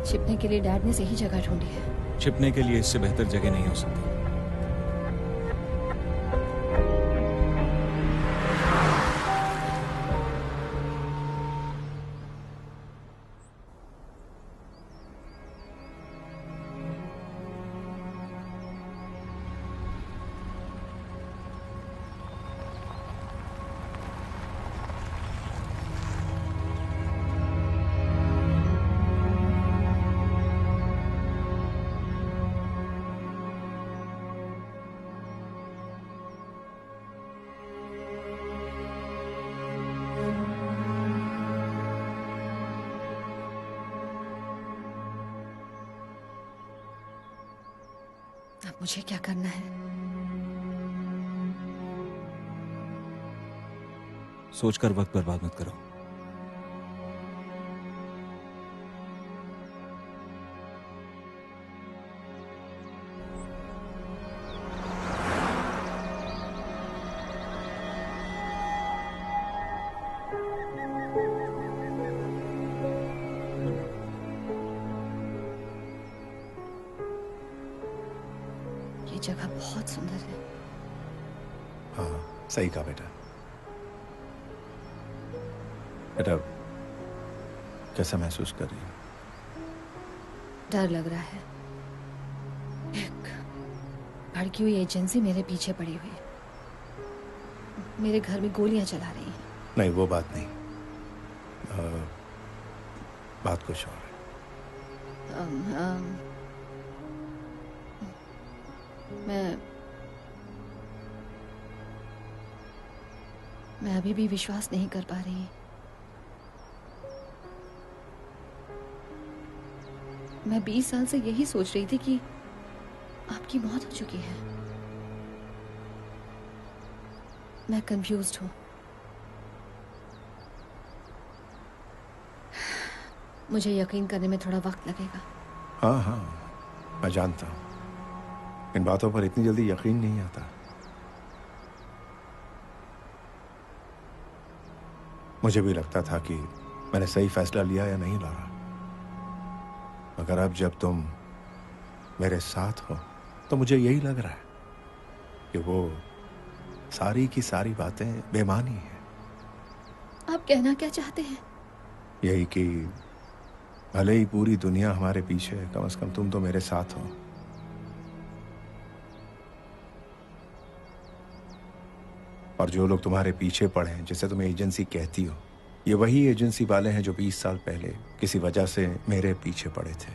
छिपने के लिए डैड ने सही जगह ढूंढी है। छिपने के लिए इससे बेहतर जगह नहीं हो सकती। अब मुझे क्या करना है? सोचकर वक्त बर्बाद मत करो। ये जगह बहुत सुंदर है। हाँ, सही कहा बेटा। बेटा, कैसा महसूस कर रही हो? डर लग रहा है। एक भड़की हुई एजेंसी मेरे पीछे पड़ी हुई है। मेरे घर में गोलियां चला रही है। नहीं, वो बात नहीं। बात कुछ और है। मैं अभी भी विश्वास नहीं कर पा रही। मैं 20 साल से यही सोच रही थी कि आपकी मौत हो चुकी है। मैं कंफ्यूज्ड हूं। मुझे यकीन करने में थोड़ा वक्त लगेगा। हाँ हाँ, मैं जानता हूं। इन बातों पर इतनी जल्दी यकीन नहीं आता। मुझे भी लगता था कि मैंने सही फैसला लिया या नहीं लारा, मगर अब जब तुम मेरे साथ हो तो मुझे यही लग रहा है कि वो सारी की सारी बातें बेमानी हैं। आप कहना क्या चाहते हैं? यही कि भले ही पूरी दुनिया हमारे पीछे है, कम से कम तुम तो मेरे साथ हो। और जो लोग तुम्हारे पीछे पड़े हैं, जिसे तुम एजेंसी कहती हो, ये वही एजेंसी वाले हैं जो 20 साल पहले किसी वजह से मेरे पीछे पड़े थे।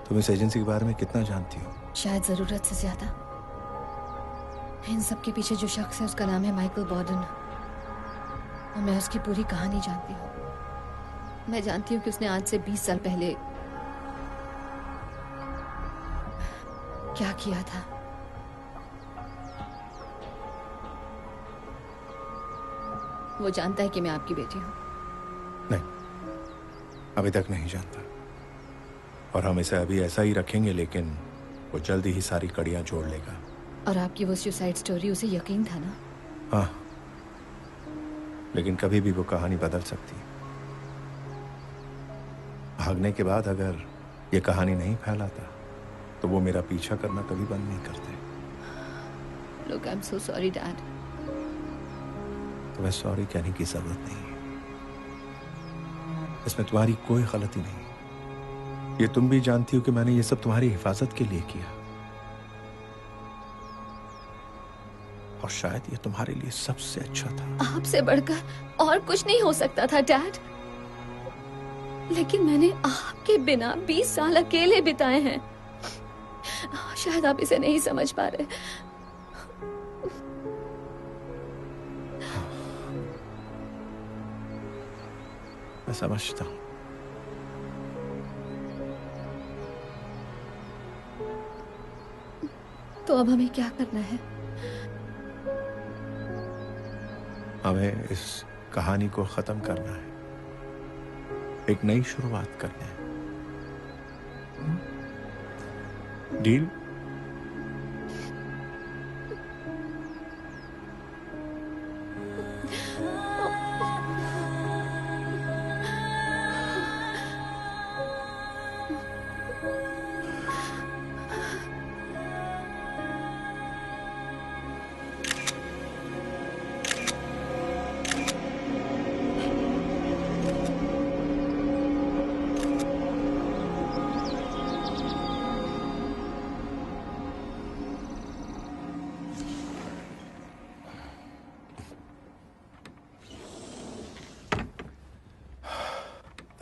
तुम इस एजेंसी के बारे में कितना जानती हो? शायद जरूरत से ज्यादा। इन सब के पीछे जो शख्स है उसका नाम है माइकल बॉर्डन, और मैं उसकी पूरी कहानी जानती हूँ। मैं जानती हूँ कि उसने आज से 20 साल पहले क्या किया था। वो जानता है कि मैं आपकी बेटी हूँ। नहीं, अभी तक नहीं जानता, और हम इसे अभी ऐसा ही रखेंगे, लेकिन वो जल्दी ही सारी कड़ियां जोड़ लेगा। और आपकी वो सुसाइड स्टोरी, उसे यकीन था ना? हाँ, लेकिन कभी भी वो कहानी बदल सकती है। भागने के बाद अगर ये कहानी नहीं फैलाता तो वो मेरा पीछा करना कभी बंद नहीं करते। Look, I'm so sorry, Dad. तुम्हें सॉरी कहने की जरूरत नहीं है। इसमें तुम्हारी कोई गलती नहीं। ये तुम भी जानती हो कि मैंने ये सब तुम्हारी हिफाजत के लिए किया, और शायद ये तुम्हारे लिए सबसे अच्छा था। आपसे बढ़कर और कुछ नहीं हो सकता था, डैड। लेकिन मैंने आपके बिना 20 साल अकेले बिताए हैं। शायद आप इसे नहीं समझ पा रहे। मैं समझता हूं। तो अब हमें क्या करना है? हमें इस कहानी को खत्म करना है, एक नई शुरुआत करनी है। डील?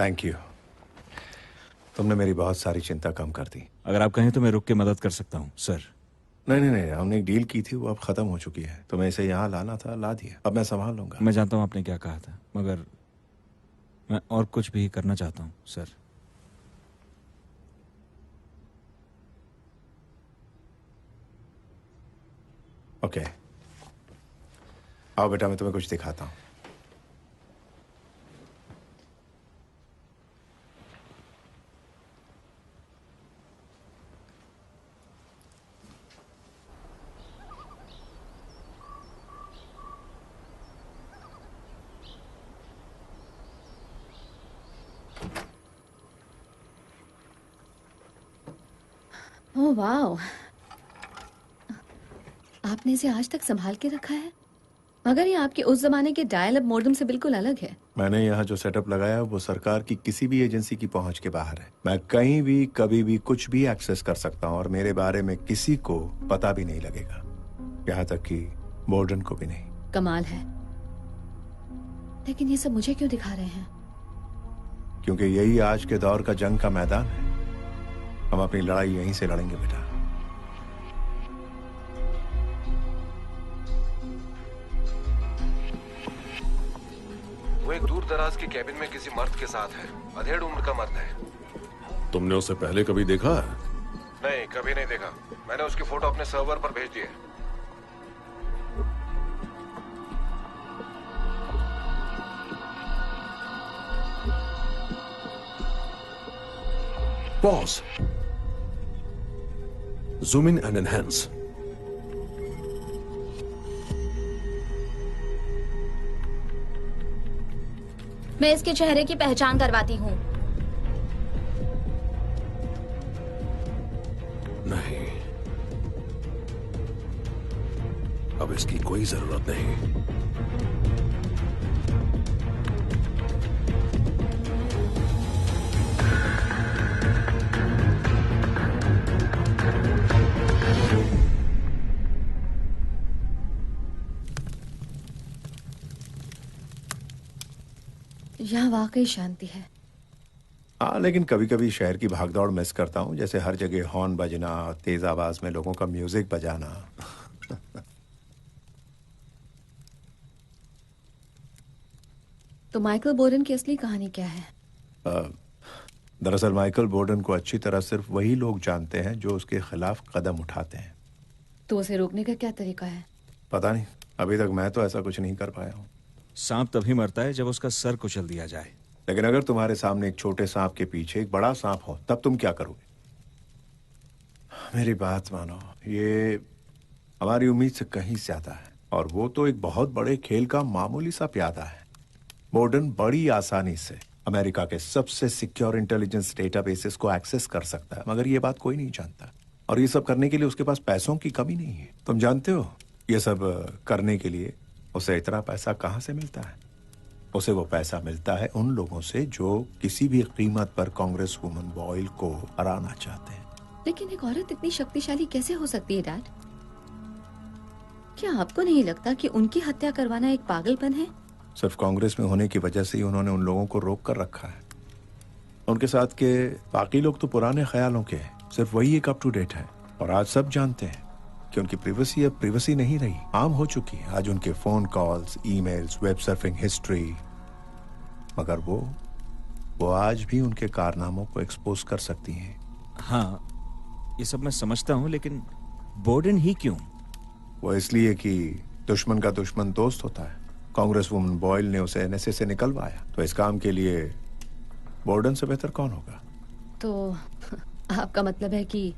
Thank you. तुमने मेरी बहुत सारी चिंता कम कर दी। अगर आप कहें तो मैं रुक के मदद कर सकता हूँ, सर। नहीं नहीं नहीं, हमने एक डील की थी, वो अब खत्म हो चुकी है। तुम्हें इसे यहाँ लाना था, ला दिया। अब मैं संभाल लूंगा। मैं जानता हूँ आपने क्या कहा था, मगर मैं और कुछ भी करना चाहता हूँ, सर। ओके, आओ बेटा, मैं तुम्हें कुछ दिखाता हूँ। ओह वाओ, आपने इसे आज तक संभाल के रखा है, मगर ये आपके उस जमाने के डायल अप मॉडेम से बिल्कुल अलग है। मैंने यहाँ जो सेटअप लगाया है वो सरकार की किसी भी एजेंसी की पहुंच के बाहर है। मैं कहीं भी कभी भी कुछ भी एक्सेस कर सकता हूँ और मेरे बारे में किसी को पता भी नहीं लगेगा, यहाँ तक कि बोर्डन को भी नहीं। कमाल है, लेकिन ये सब मुझे क्यों दिखा रहे हैं? क्योंकि यही आज के दौर का जंग का मैदान है। हम अपनी लड़ाई यहीं से लड़ेंगे बेटा। वो एक दूर दराज की कैबिन में किसी मर्द के साथ है। अधेड़ उम्र का मर्द है। तुमने उसे पहले कभी देखा है? नहीं, कभी नहीं देखा। मैंने उसकी फोटो अपने सर्वर पर भेज दी है। Pause. Zoom in and enhance. मैं इसके चेहरे की पहचान करवाती हूँ। नहीं, अब इसकी कोई जरूरत नहीं। यहाँ वाकई शांति है। हाँ, लेकिन कभी कभी शहर की भागदौड़ मिस करता हूँ, जैसे हर जगह हॉर्न बजना, तेज आवाज में लोगों का म्यूजिक बजाना। तो माइकल बोर्डन की असली कहानी क्या है? दरअसल माइकल बोर्डन को अच्छी तरह सिर्फ वही लोग जानते हैं जो उसके खिलाफ कदम उठाते हैं। तो उसे रोकने का क्या तरीका है? पता नहीं, अभी तक मैं तो ऐसा कुछ नहीं कर पाया हूँ। सांप तभी मरता है जब उसका सर कुचल दिया जाए। लेकिन अगर तुम्हारे सामने एक छोटे सांप के पीछे एक बड़ा सांप हो, तब तुम क्या करोगे? मेरी बात मानो, ये हमारी उम्मीद से कहीं ज्यादा है, और वो तो एक बहुत बड़े खेल का मामूली सा प्यादा है। बोर्डन बड़ी आसानी से अमेरिका के सबसे सिक्योर इंटेलिजेंस डेटाबेसेस को एक्सेस कर सकता है, मगर ये बात कोई नहीं जानता। और ये सब करने के लिए उसके पास पैसों की कमी नहीं है। तुम जानते हो ये सब करने के लिए उसे इतना पैसा कहां से मिलता है? उसे वो पैसा मिलता है उन लोगों से जो किसी भी कीमत पर कांग्रेस वुमन बॉयल को हराना चाहते हैं। लेकिन एक औरत इतनी शक्तिशाली कैसे हो सकती है डैड? क्या आपको नहीं लगता कि उनकी हत्या करवाना एक पागलपन है? सिर्फ कांग्रेस में होने की वजह से ही उन्होंने उन लोगों को रोक कर रखा है। उनके साथ के बाकी लोग तो पुराने ख्यालों के हैं, सिर्फ वही एक अप टू डेट है। और आज सब जानते हैं कि उनकी प्रिवेसी अब प्रिवेसी नहीं रही, आम हो चुकी है। आज उनके phone calls, emails, web surfing history, मगर वो आज भी उनके कारनामों को एक्सपोज कर सकती हैं। हाँ, ये सब मैं समझता हूँ, लेकिन बोर्डन ही क्यों? वो इसलिए कि दुश्मन का दुश्मन दोस्त होता है। कांग्रेस वुमन बॉयल ने उसे एनएसए से निकलवाया, तो इस काम के लिए बोर्डन से बेहतर कौन होगा? तो आपका मतलब है कि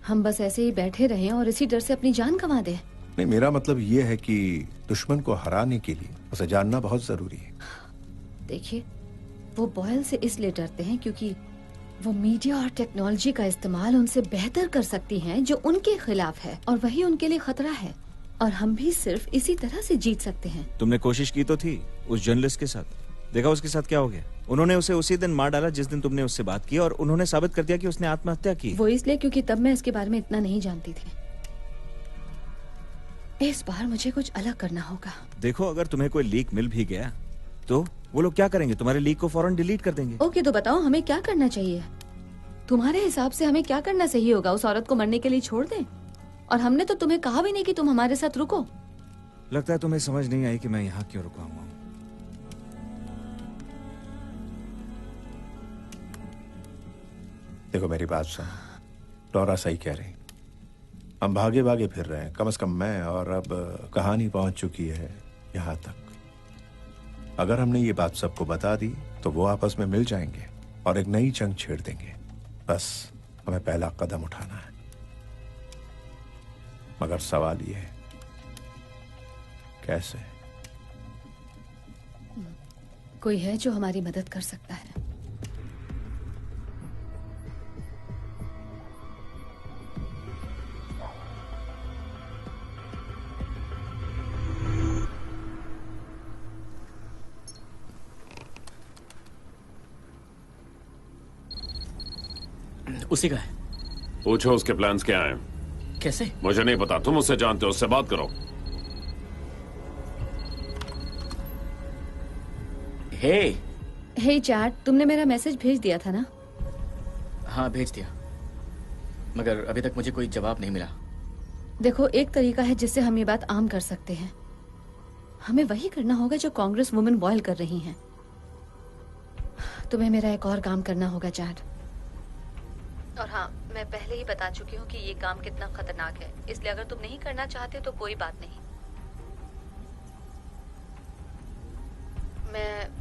हम बस ऐसे ही बैठे रहें और इसी डर से अपनी जान गंवा दें? नहीं, मेरा मतलब ये है कि दुश्मन को हराने के लिए उसे जानना बहुत जरूरी है। देखिए, वो बॉयल से इसलिए डरते हैं क्योंकि वो मीडिया और टेक्नोलॉजी का इस्तेमाल उनसे बेहतर कर सकती हैं, जो उनके खिलाफ है, और वही उनके लिए खतरा है। और हम भी सिर्फ इसी तरह से जीत सकते हैं। तुमने कोशिश की तो थी उस जर्नलिस्ट के साथ, देखा उसके साथ क्या हो गया? उन्होंने उसे उसी दिन मार डाला जिस दिन तुमने उससे बात की, और उन्होंने साबित कर दिया कि उसने आत्महत्या की। वो इसलिए क्योंकि तब मैं इसके बारे में इतना नहीं जानती थी। इस बार मुझे कुछ अलग करना होगा। देखो, अगर तुम्हें कोई लीक मिल भी गया तो वो लोग क्या करेंगे? तुम्हारे लीक को फौरन डिलीट कर देंगे। ओके, तो बताओ हमें क्या करना चाहिए? तुम्हारे हिसाब से हमें क्या करना सही होगा? उस औरत को मरने के लिए छोड़ दें? और हमने तो तुम्हें कहा भी नहीं कि तुम हमारे साथ रुको। लगता है तुम्हें समझ नहीं आई कि मैं यहाँ क्यों रुका हुआ हूँ। देखो मेरी बात सुन, लॉरा सही कह रही। हम भागे भागे फिर रहे हैं, कम से कम मैं, और अब कहानी पहुंच चुकी है यहाँ तक। अगर हमने ये बात सबको बता दी तो वो आपस में मिल जाएंगे और एक नई जंग छेड़ देंगे। बस हमें पहला कदम उठाना है। मगर सवाल ये है, कैसे? कोई है जो हमारी मदद कर सकता है। उसी का है। पूछो उसके प्लान्स क्या हैं। कैसे? मुझे नहीं पता, तुम उससे जानते हो, उससे बात करो। हे चैट, तुमने मेरा मैसेज भेज दिया था ना? हाँ, भेज दिया, मगर अभी तक मुझे कोई जवाब नहीं मिला। देखो, एक तरीका है जिससे हम ये बात आम कर सकते हैं। हमें वही करना होगा जो कांग्रेस वुमेन बॉयल कर रही हैं। तुम्हें मेरा एक और काम करना होगा चैट। और हाँ, मैं पहले ही बता चुकी हूँ कि ये काम कितना खतरनाक है, इसलिए अगर तुम नहीं करना चाहते तो कोई बात नहीं।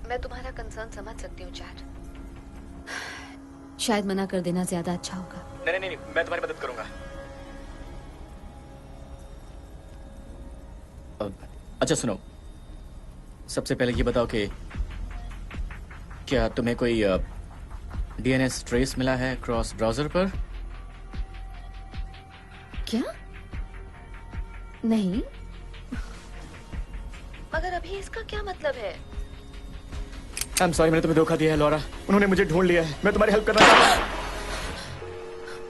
मैं तुम्हारा कंसर्न समझ सकती हूँ चैट। शायद मना कर देना ज्यादा अच्छा होगा। नहीं, मैं तुम्हारी मदद करूंगा। अच्छा सुनो, सबसे पहले ये बताओ कि क्या तुम्हें कोई डीएनएस ट्रेस मिला है क्रॉस ब्राउजर पर? क्या? नहीं, मगर अभी इसका क्या मतलब है? आई एम सॉरी, मैंने तुम्हें धोखा दिया है लॉरा। उन्होंने मुझे ढूंढ लिया है। मैं तुम्हारी हेल्प करना चाहता हूं।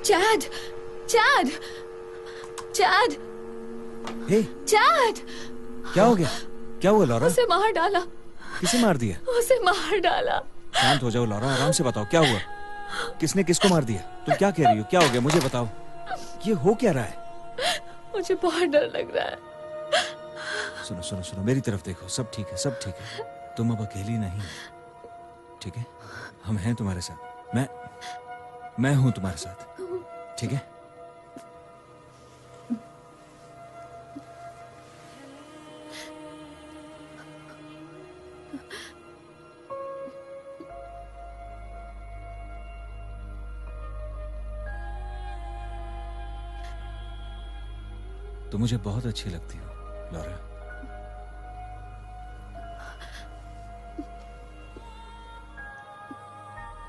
चैड, चैड, चैड, हे, चैड! क्या हो गया? क्या हुआ लॉरा? उसे मार डाला। किसे मार दिया? उसे मार डाला। शांत हो जाओ लॉरा, आराम से बताओ क्या हुआ। किसने किसको मार दिया? तुम क्या कह रही हो? क्या हो गया मुझे बताओ। ये हो क्या रहा है? मुझे बहुत डर लग रहा है। सुनो सुनो सुनो, मेरी तरफ देखो, सब ठीक है, सब ठीक है। तुम अब अकेली नहीं हो, ठीक है? हम हैं तुम्हारे साथ। मैं हूं तुम्हारे साथ, ठीक है? तुम मुझे बहुत अच्छी लगती हो लॉरा।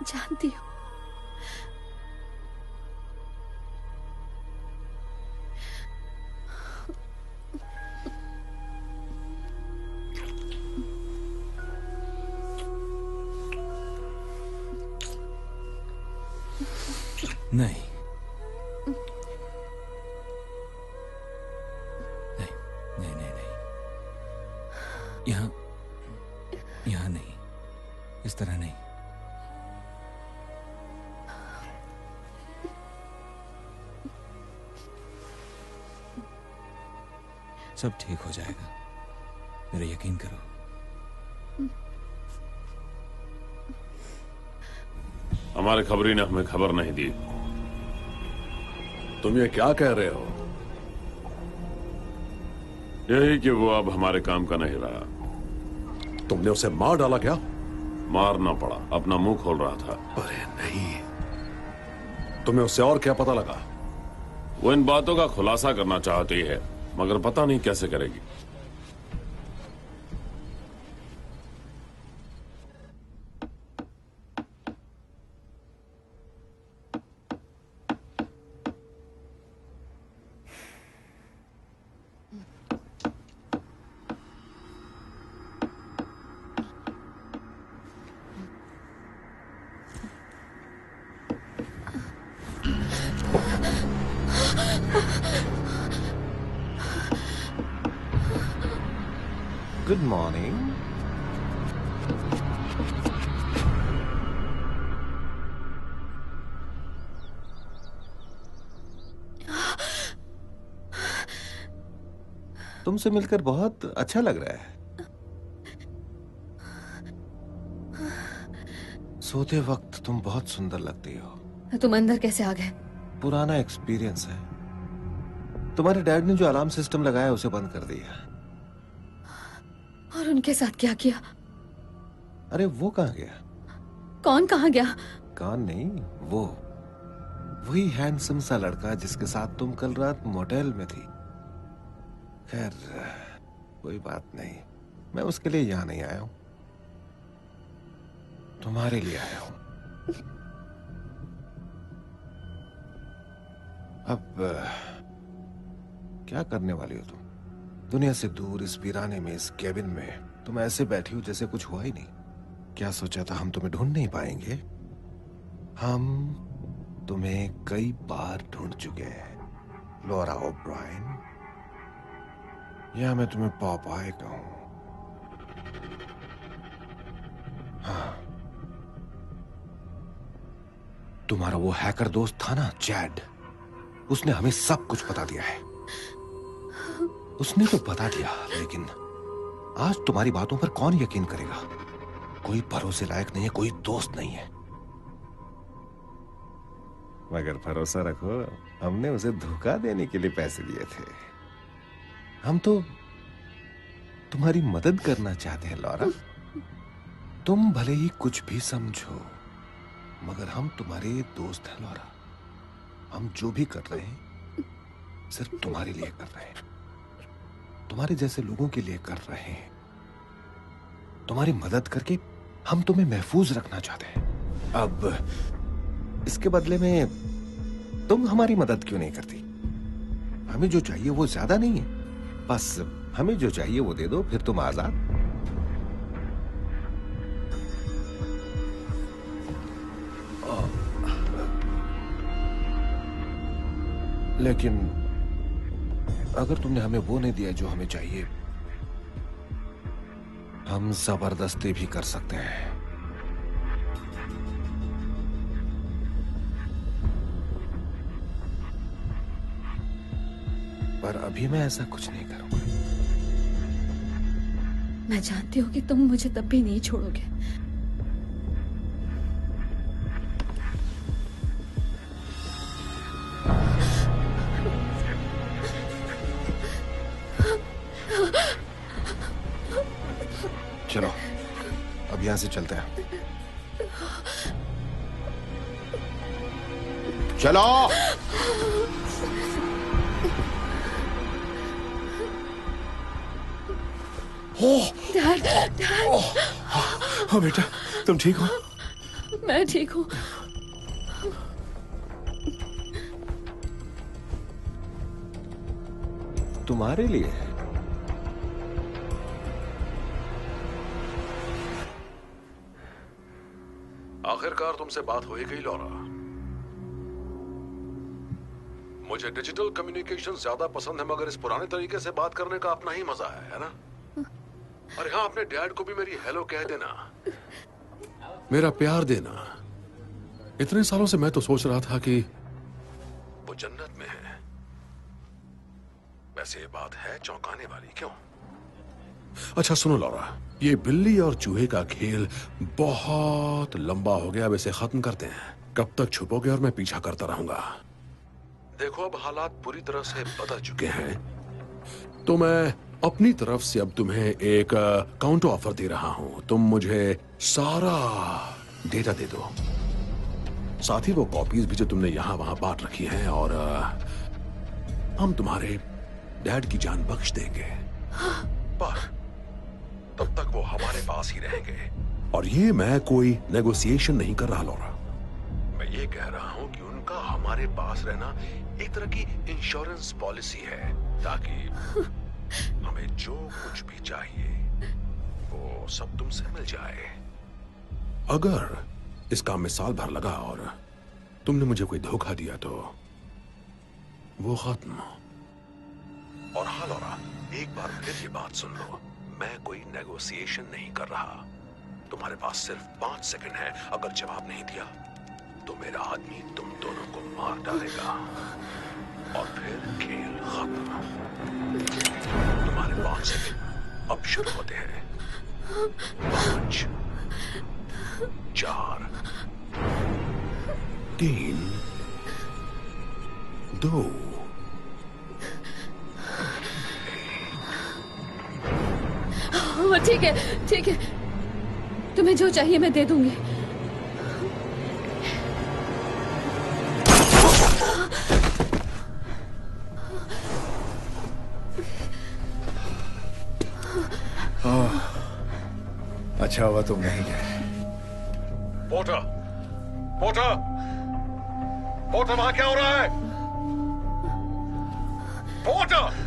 जानती हूँ। नहीं, यहाँ नहीं, इस तरह नहीं। सब ठीक हो जाएगा, मेरा यकीन करो। हमारे खबरी ने हमें खबर नहीं दी। तुम ये क्या कह रहे हो? यही कि वो अब हमारे काम का नहीं रहा। तुमने उसे मार डाला क्या? मारना पड़ा, अपना मुंह खोल रहा था। अरे नहीं, तुम्हें उससे और क्या पता लगा? वो इन बातों का खुलासा करना चाहती है, मगर पता नहीं कैसे करेगी। Good morning. तुमसे मिलकर बहुत अच्छा लग रहा है। सोते वक्त तुम बहुत सुंदर लगती हो। तुम अंदर कैसे आ गए? पुराना एक्सपीरियंस है। तुम्हारे डैड ने जो अलार्म सिस्टम लगाया उसे बंद कर दिया। और उनके साथ क्या किया? अरे वो कहाँ गया? कौन कहाँ गया? कौन नहीं, वो वही हैंडसम सा लड़का जिसके साथ तुम कल रात मोटेल में थी। खैर कोई बात नहीं, मैं उसके लिए यहां नहीं आया हूं, तुम्हारे लिए आया हूं। अब क्या करने वाली हो तुम? दुनिया से दूर इस वीराने में, इस केबिन में तुम ऐसे बैठी हो जैसे कुछ हुआ ही नहीं। क्या सोचा था हम तुम्हें ढूंढ नहीं पाएंगे? हम तुम्हें कई बार ढूंढ चुके हैं लॉरा ओब्रायन, या मैं तुम्हें पॉपाय कहूं। हाँ, तुम्हारा वो हैकर दोस्त था ना चैड, उसने हमें सब कुछ बता दिया है। उसने तो बता दिया, लेकिन आज तुम्हारी बातों पर कौन यकीन करेगा? कोई भरोसे लायक नहीं है, कोई दोस्त नहीं है। मगर भरोसा रखो, हमने उसे धोखा देने के लिए पैसे दिए थे। हम तो तुम्हारी मदद करना चाहते हैं लॉरा। तुम भले ही कुछ भी समझो, मगर हम तुम्हारे दोस्त हैं लॉरा। हम जो भी कर रहे हैं सिर्फ तुम्हारे लिए कर रहे हैं, तुम्हारे जैसे लोगों के लिए कर रहे हैं। तुम्हारी मदद करके हम तुम्हें महफूज रखना चाहते हैं। अब इसके बदले में तुम हमारी मदद क्यों नहीं करती? हमें जो चाहिए वो ज्यादा नहीं है, बस हमें जो चाहिए वो दे दो, फिर तुम आजाद। लेकिन अगर तुमने हमें वो नहीं दिया जो हमें चाहिए, हम जबरदस्ती भी कर सकते हैं। पर अभी मैं ऐसा कुछ नहीं करूंगा। मैं जानती हूँ कि तुम मुझे तब भी नहीं छोड़ोगे। चलो अब यहां से चलते हैं। चलो। Dad, dad. हाँ बेटा, तुम ठीक हो? मैं ठीक हूँ। तुम्हारे लिए है। आखिरकार तुमसे बात हो ही गई लॉरा। मुझे डिजिटल कम्युनिकेशन ज्यादा पसंद है, मगर इस पुराने तरीके से बात करने का अपना ही मजा है ना? और हाँ, अपने डैड को भी मेरी हेलो कह देना, मेरा प्यार देना। इतने सालों से मैं तो सोच रहा था कि वो जन्नत में है। वैसे ये बात है चौंकाने वाली, क्यों? अच्छा सुनो लॉरा, ये बिल्ली और चूहे का खेल बहुत लंबा हो गया। अब इसे खत्म करते हैं। कब तक छुपोगे और मैं पीछा करता रहूंगा? देखो अब हालात पूरी तरह से बदल चुके हैं, तो मैं अपनी तरफ से अब तुम्हें एक काउंटर ऑफर दे रहा हूं। तुम मुझे सारा डेटा दे दो, साथ ही वो कॉपीज भी जो तुमने यहां वहां बांट रखी हैं, और हम तुम्हारे डैड की जान बख्श देंगे। पर तब तक वो हमारे पास ही रहेंगे। और ये मैं कोई नेगोशिएशन नहीं कर रहा लॉरा, मैं ये कह रहा हूं कि उनका हमारे पास रहना एक तरह की इंश्योरेंस पॉलिसी है, ताकि हमें जो कुछ भी चाहिए वो सब तुमसे मिल जाए। अगर इस काम में साल भर लगा और तुमने मुझे कोई धोखा दिया तो वो खत्म। और हाँ लॉरा, एक बार फिर ये बात सुन लो, मैं कोई नेगोशिएशन नहीं कर रहा। तुम्हारे पास सिर्फ 5 सेकंड है। अगर जवाब नहीं दिया तो मेरा आदमी तुम दोनों को मार डालेगा और फिर खेल खत्म। तुम्हारे 5 सेकंड अब शुरू होते हैं। 5, 4, 3, 2, ठीक है, तुम्हें जो चाहिए मैं दे दूंगी। अच्छा हुआ तुम नहीं गए। पोर्टर, पोर्टर, पोर्टर, वहां क्या हो रहा है? पोर्टर!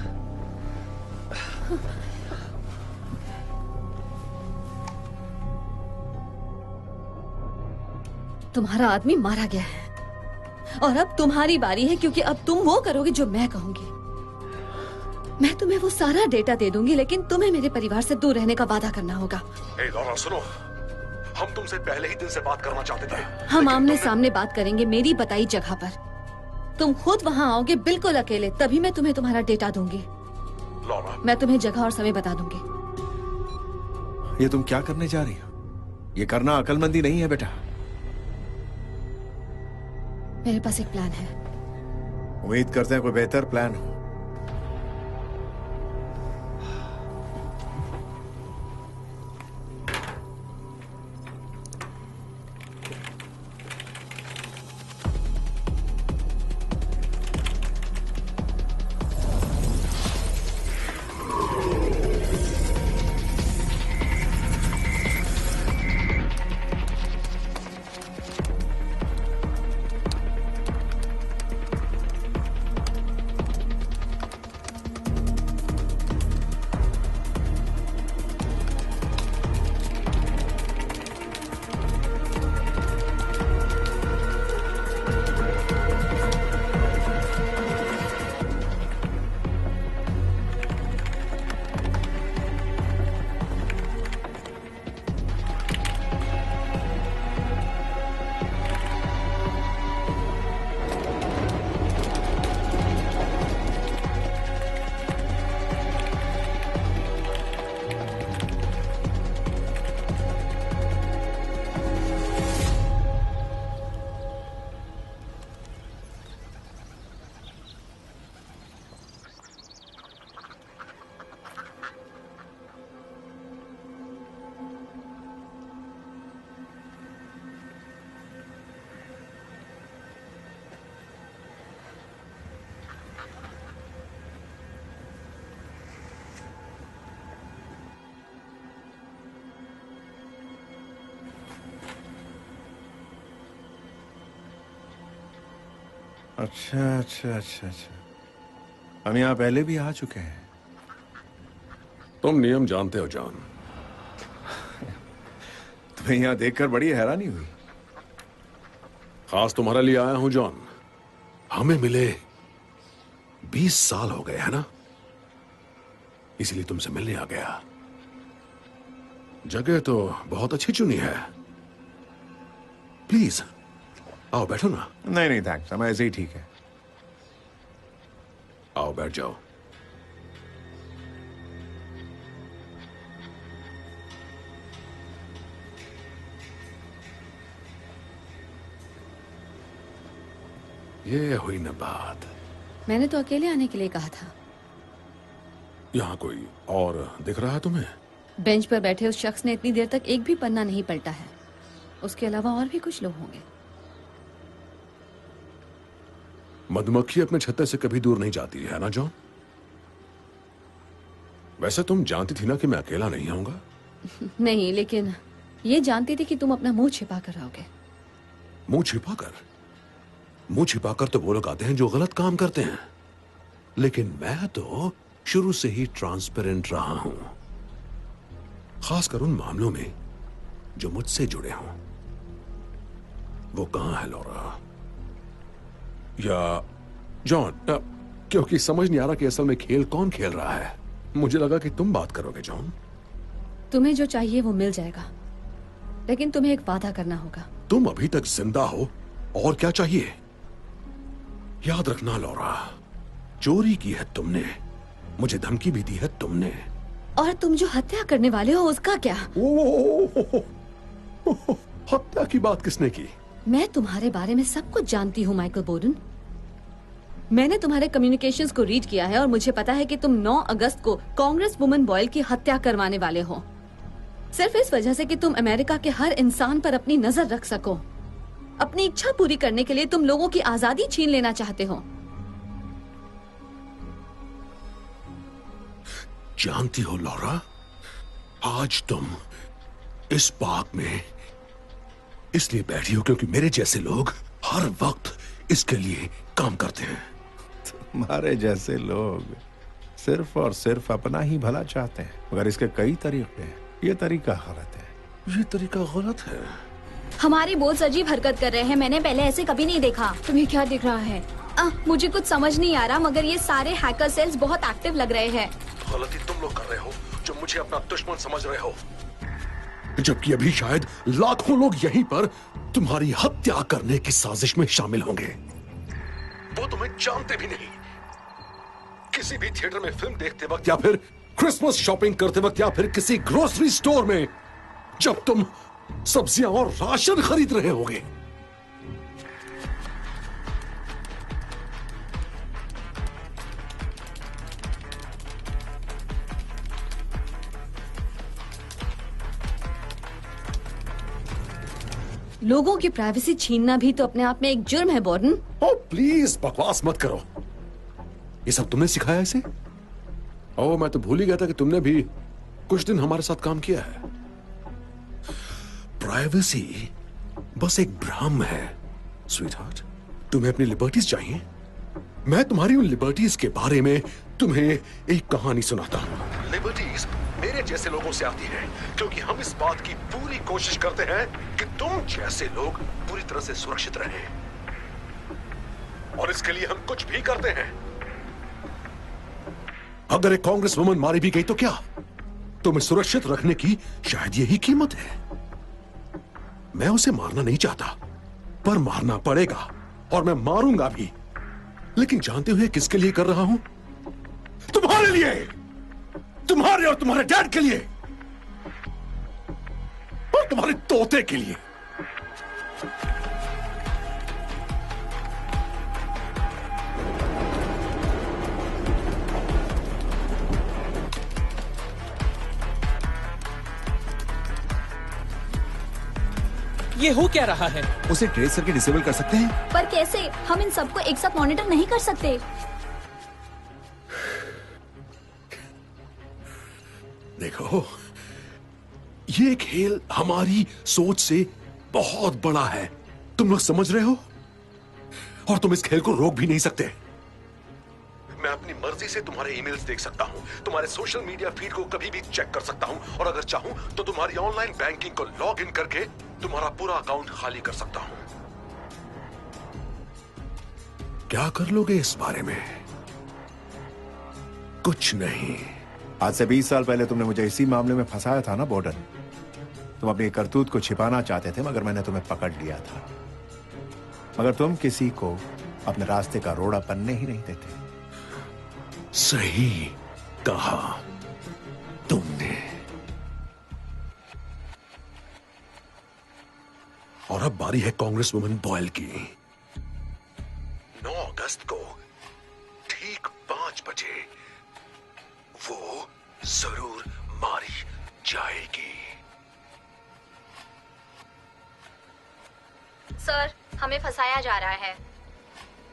तुम्हारा आदमी मारा गया है और अब तुम्हारी बारी है, क्योंकि अब तुम वो करोगे जो मैं कहूंगी। मैं तुम्हें वो सारा डेटा दे दूंगी, लेकिन तुम्हें मेरे परिवार से दूर रहने का वादा करना होगा। ए लॉरा सुनो, हम तुमसे पहले ही दिन से बात करना चाहते थे। हम आमने सामने बात करेंगे मेरी बताई जगह पर। तुम खुद वहाँ आओगे बिल्कुल अकेले, तभी मैं तुम्हें तुम्हारा डेटा दूंगी। लॉरा, मैं तुम्हें जगह और समय बता दूंगी। ये तुम क्या करने जा रही हो? ये करना अकलमंदी नहीं है बेटा। मेरे पास एक प्लान है। उम्मीद करते हैं कोई बेहतर प्लान हो। अच्छा। हम यहाँ पहले भी आ चुके हैं। तुम नियम जानते हो जॉन। तुम्हें यहाँ देखकर बड़ी हैरानी हुई। खास तुम्हारे लिए आया हूं जॉन। हमें मिले 20 साल हो गए है ना, इसीलिए तुमसे मिलने आ गया। जगह तो बहुत अच्छी चुनी है। प्लीज आओ बैठो ना। नहीं थैंक्स, हम ऐसे ही ठीक है। आओ बैठ जाओ। ये हुई ना बात। मैंने तो अकेले आने के लिए कहा था। यहाँ कोई और दिख रहा है तुम्हें? बेंच पर बैठे उस शख्स ने इतनी देर तक एक भी पन्ना नहीं पलटा है। उसके अलावा और भी कुछ लोग होंगे। मधुमक्खी अपने छत्ते से कभी दूर नहीं जाती है ना जॉन? वैसे तुम जानती थी ना कि मैं अकेला नहीं आऊंगा? नहीं, लेकिन ये जानती थी कि तुम अपना मुंह छिपा कर आओगे। मुंह छिपाकर? मुंह छिपाकर तो वो लोग आते हैं जो गलत काम करते हैं, लेकिन मैं तो शुरू से ही ट्रांसपेरेंट रहा हूं, खासकर उन मामलों में जो मुझसे जुड़े हों। वो कहां है लॉरा? या जॉन? क्योंकि समझ नहीं आ रहा कि असल में खेल कौन खेल रहा है। मुझे लगा कि तुम बात करोगे जॉन। तुम्हें जो चाहिए वो मिल जाएगा, लेकिन तुम्हें एक वादा करना होगा। तुम अभी तक जिंदा हो और क्या चाहिए? याद रखना लॉरा, चोरी की है तुमने, मुझे धमकी भी दी है तुमने। और तुम जो हत्या करने वाले हो उसका क्या? हत्या की बात किसने की? मैं तुम्हारे बारे में सब कुछ जानती हूँ माइकल बोर्डन। मैंने तुम्हारे कम्युनिकेशंस को रीड किया है और मुझे पता है कि तुम 9 अगस्त को कांग्रेस वुमन बॉयल की हत्या करवाने वाले हो। सिर्फ इस वजह से कि तुम अमेरिका के हर इंसान पर अपनी नजर रख सको। अपनी इच्छा पूरी करने के लिए तुम लोगों की आजादी छीन लेना चाहते हो। जानती हो लॉरा, आज तुम इस पार्क में इसलिए बैठी हो क्योंकि मेरे जैसे लोग हर वक्त इसके लिए काम करते हैं। तुम्हारे जैसे लोग सिर्फ और सिर्फ अपना ही भला चाहते हैं, मगर इसके कई तरीके हैं। ये तरीका गलत है। ये तरीका गलत है। हमारे बॉस अजीब हरकत कर रहे हैं, मैंने पहले ऐसे कभी नहीं देखा। तुम्हें क्या दिख रहा है? मुझे कुछ समझ नहीं आ रहा, मगर ये सारे हैकर सेल्स बहुत एक्टिव लग रहे हैं। गलती तुम लोग कर रहे हो जो मुझे अपना दुश्मन समझ रहे हो, जबकि अभी शायद लाखों लोग यहीं पर तुम्हारी हत्या करने की साजिश में शामिल होंगे। वो तुम्हें जानते भी नहीं। किसी भी थिएटर में फिल्म देखते वक्त या फिर क्रिसमस शॉपिंग करते वक्त या फिर किसी ग्रोसरी स्टोर में जब तुम सब्जियां और राशन खरीद रहे होगे, लोगों की प्राइवेसी छीनना भी तो अपने आप में एक जुर्म है बॉर्डन। ओ प्लीज बकवास मत करो। ये सब तुमने सिखाया इसे? ओह, मैं तो भूल ही गया था कि तुमने भी कुछ दिन हमारे साथ काम किया है। प्राइवेसी बस एक भ्रम है स्वीटहार्ट। तुम्हें अपनी लिबर्टीज चाहिए? मैं तुम्हारी उन लिबर्टीज के बारे में तुम्हें एक कहानी सुनाता हूं। लिबर्टीज मेरे जैसे लोगों से आती है क्योंकि हम इस बात की पूरी कोशिश करते हैं कि तुम जैसे लोग पूरी तरह से सुरक्षित रहें, और इसके लिए हम कुछ भी करते हैं। अगर एक कांग्रेस वुमन मारी भी गई तो क्या? तुम्हें सुरक्षित रखने की शायद यही कीमत है। मैं उसे मारना नहीं चाहता, पर मारना पड़ेगा और मैं मारूंगा भी। लेकिन जानते हुए किसके लिए कर रहा हूं? तुम्हारे लिए, तुम्हारे और तुम्हारे डैड के लिए, और तुम्हारे तोते के लिए। ये हो क्या रहा है? उसे ट्रेस करके डिसेबल कर सकते हैं? पर कैसे? हम इन सबको एक साथ मॉनिटर नहीं कर सकते। देखो, ये खेल हमारी सोच से बहुत बड़ा है। तुम लोग समझ रहे हो? और तुम इस खेल को रोक भी नहीं सकते। मैं अपनी मर्जी से तुम्हारे ईमेल्स देख सकता हूं, तुम्हारे सोशल मीडिया फीड को कभी भी चेक कर सकता हूं, और अगर चाहूं तो तुम्हारी ऑनलाइन बैंकिंग को लॉग इन करके तुम्हारा पूरा अकाउंट खाली कर सकता हूं। क्या कर लोगे इस बारे में? कुछ नहीं। आज से 20 साल पहले तुमने मुझे इसी मामले में फंसाया था ना बॉर्डन। तुम अपनी करतूत को छिपाना चाहते थे, मगर मैंने तुम्हें पकड़ लिया था। मगर तुम किसी को अपने रास्ते का रोड़ा बनने ही नहीं देते। सही कहा तुमने। और अब बारी है कांग्रेस वुमन बॉयल की। 9 अगस्त को ठीक 5 बजे वो जरूर मारी जाएगी। सर, हमें फंसाया जा रहा है।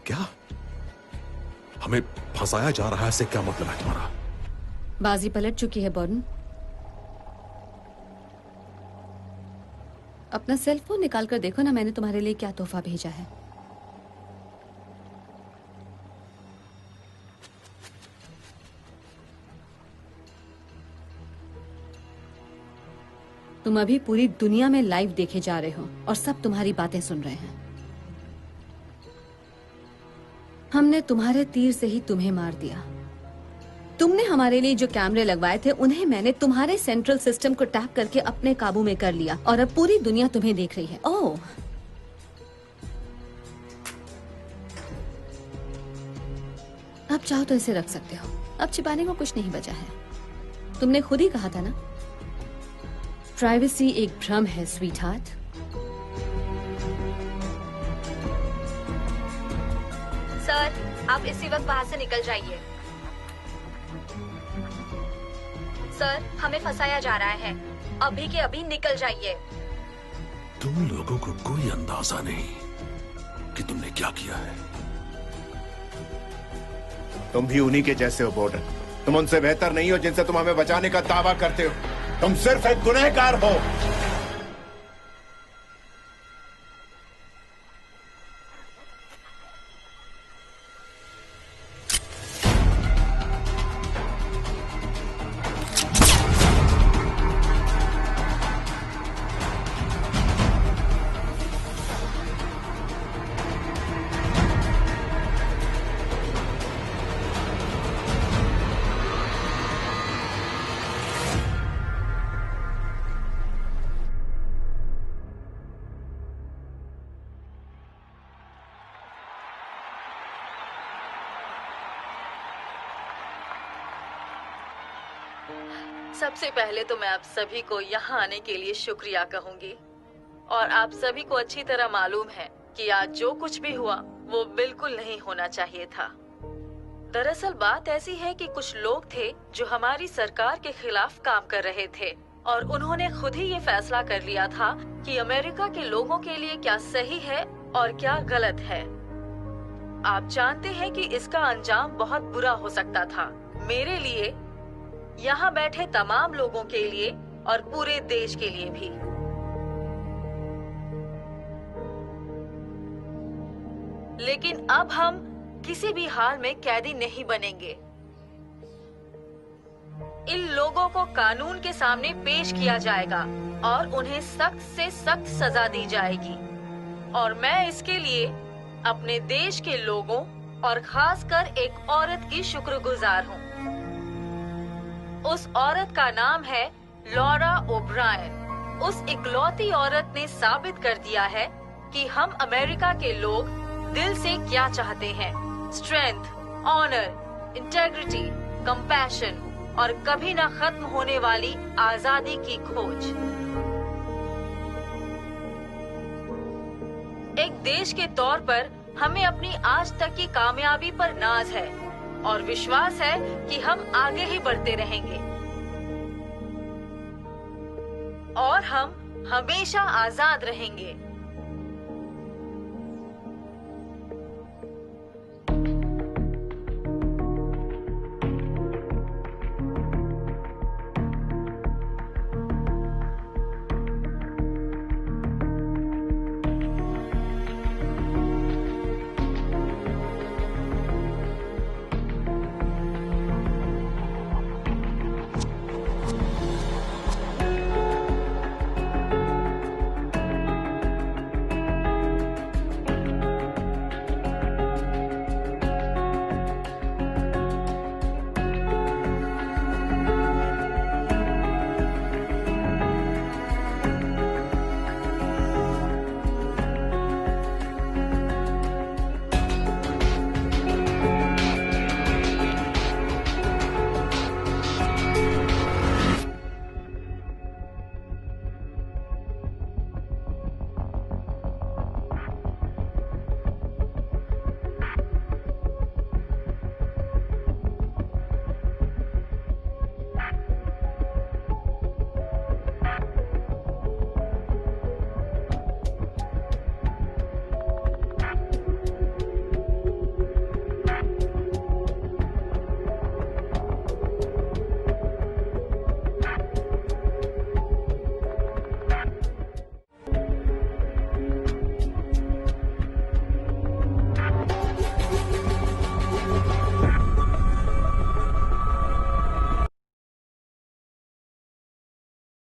क्या? हमें फंसाया जा रहा है से क्या मतलब है तुम्हारा? बाजी पलट चुकी है बॉर्डन। अपना सेल फोन निकाल कर देखो ना, मैंने तुम्हारे लिए क्या तोहफा भेजा है। तुम अभी पूरी दुनिया में लाइव देखे जा रहे हो और सब तुम्हारी बातें सुन रहे हैं। हमने तुम्हारे तीर से ही तुम्हें मार दिया। तुमने हमारे लिए जो कैमरे लगवाए थे उन्हें मैंने तुम्हारे सेंट्रल सिस्टम को टैप करके अपने काबू में कर लिया, और अब पूरी दुनिया तुम्हें देख रही है। ओह, अब चाहो तो इसे रख सकते हो। अब छिपाने को कुछ नहीं बचा है। तुमने खुद ही कहा था ना, प्राइवेसी एक भ्रम है स्वीटहार्ट। सर, आप इसी वक्त बाहर से निकल जाइए। सर, हमें फंसाया जा रहा है। अभी के अभी निकल जाइए। तुम लोगों को कोई अंदाजा नहीं कि तुमने क्या किया है। तुम भी उन्हीं के जैसे हो बॉर्डर। तुम उनसे बेहतर नहीं हो जिनसे तुम हमें बचाने का दावा करते हो। तुम सिर्फ एक गुनहगार हो। सबसे पहले तो मैं आप सभी को यहाँ आने के लिए शुक्रिया कहूंगी। और आप सभी को अच्छी तरह मालूम है कि आज जो कुछ भी हुआ वो बिल्कुल नहीं होना चाहिए था। दरअसल बात ऐसी है कि कुछ लोग थे जो हमारी सरकार के खिलाफ काम कर रहे थे और उन्होंने खुद ही ये फैसला कर लिया था कि अमेरिका के लोगों के लिए क्या सही है और क्या गलत है। आप जानते हैं कि इसका अंजाम बहुत बुरा हो सकता था, मेरे लिए, यहाँ बैठे तमाम लोगों के लिए और पूरे देश के लिए भी। लेकिन अब हम किसी भी हाल में कैदी नहीं बनेंगे। इन लोगों को कानून के सामने पेश किया जाएगा और उन्हें सख्त से सख्त सजा दी जाएगी। और मैं इसके लिए अपने देश के लोगों और खासकर एक औरत की शुक्रगुजार हूँ। उस औरत का नाम है लॉरा ओब्रायन। उस इकलौती औरत ने साबित कर दिया है कि हम अमेरिका के लोग दिल से क्या चाहते हैं। स्ट्रेंथ, ऑनर, इंटेग्रिटी, कंपैशन और कभी न खत्म होने वाली आजादी की खोज। एक देश के तौर पर हमें अपनी आज तक की कामयाबी पर नाज है और विश्वास है कि हम आगे ही बढ़ते रहेंगे और हम हमेशा आजाद रहेंगे।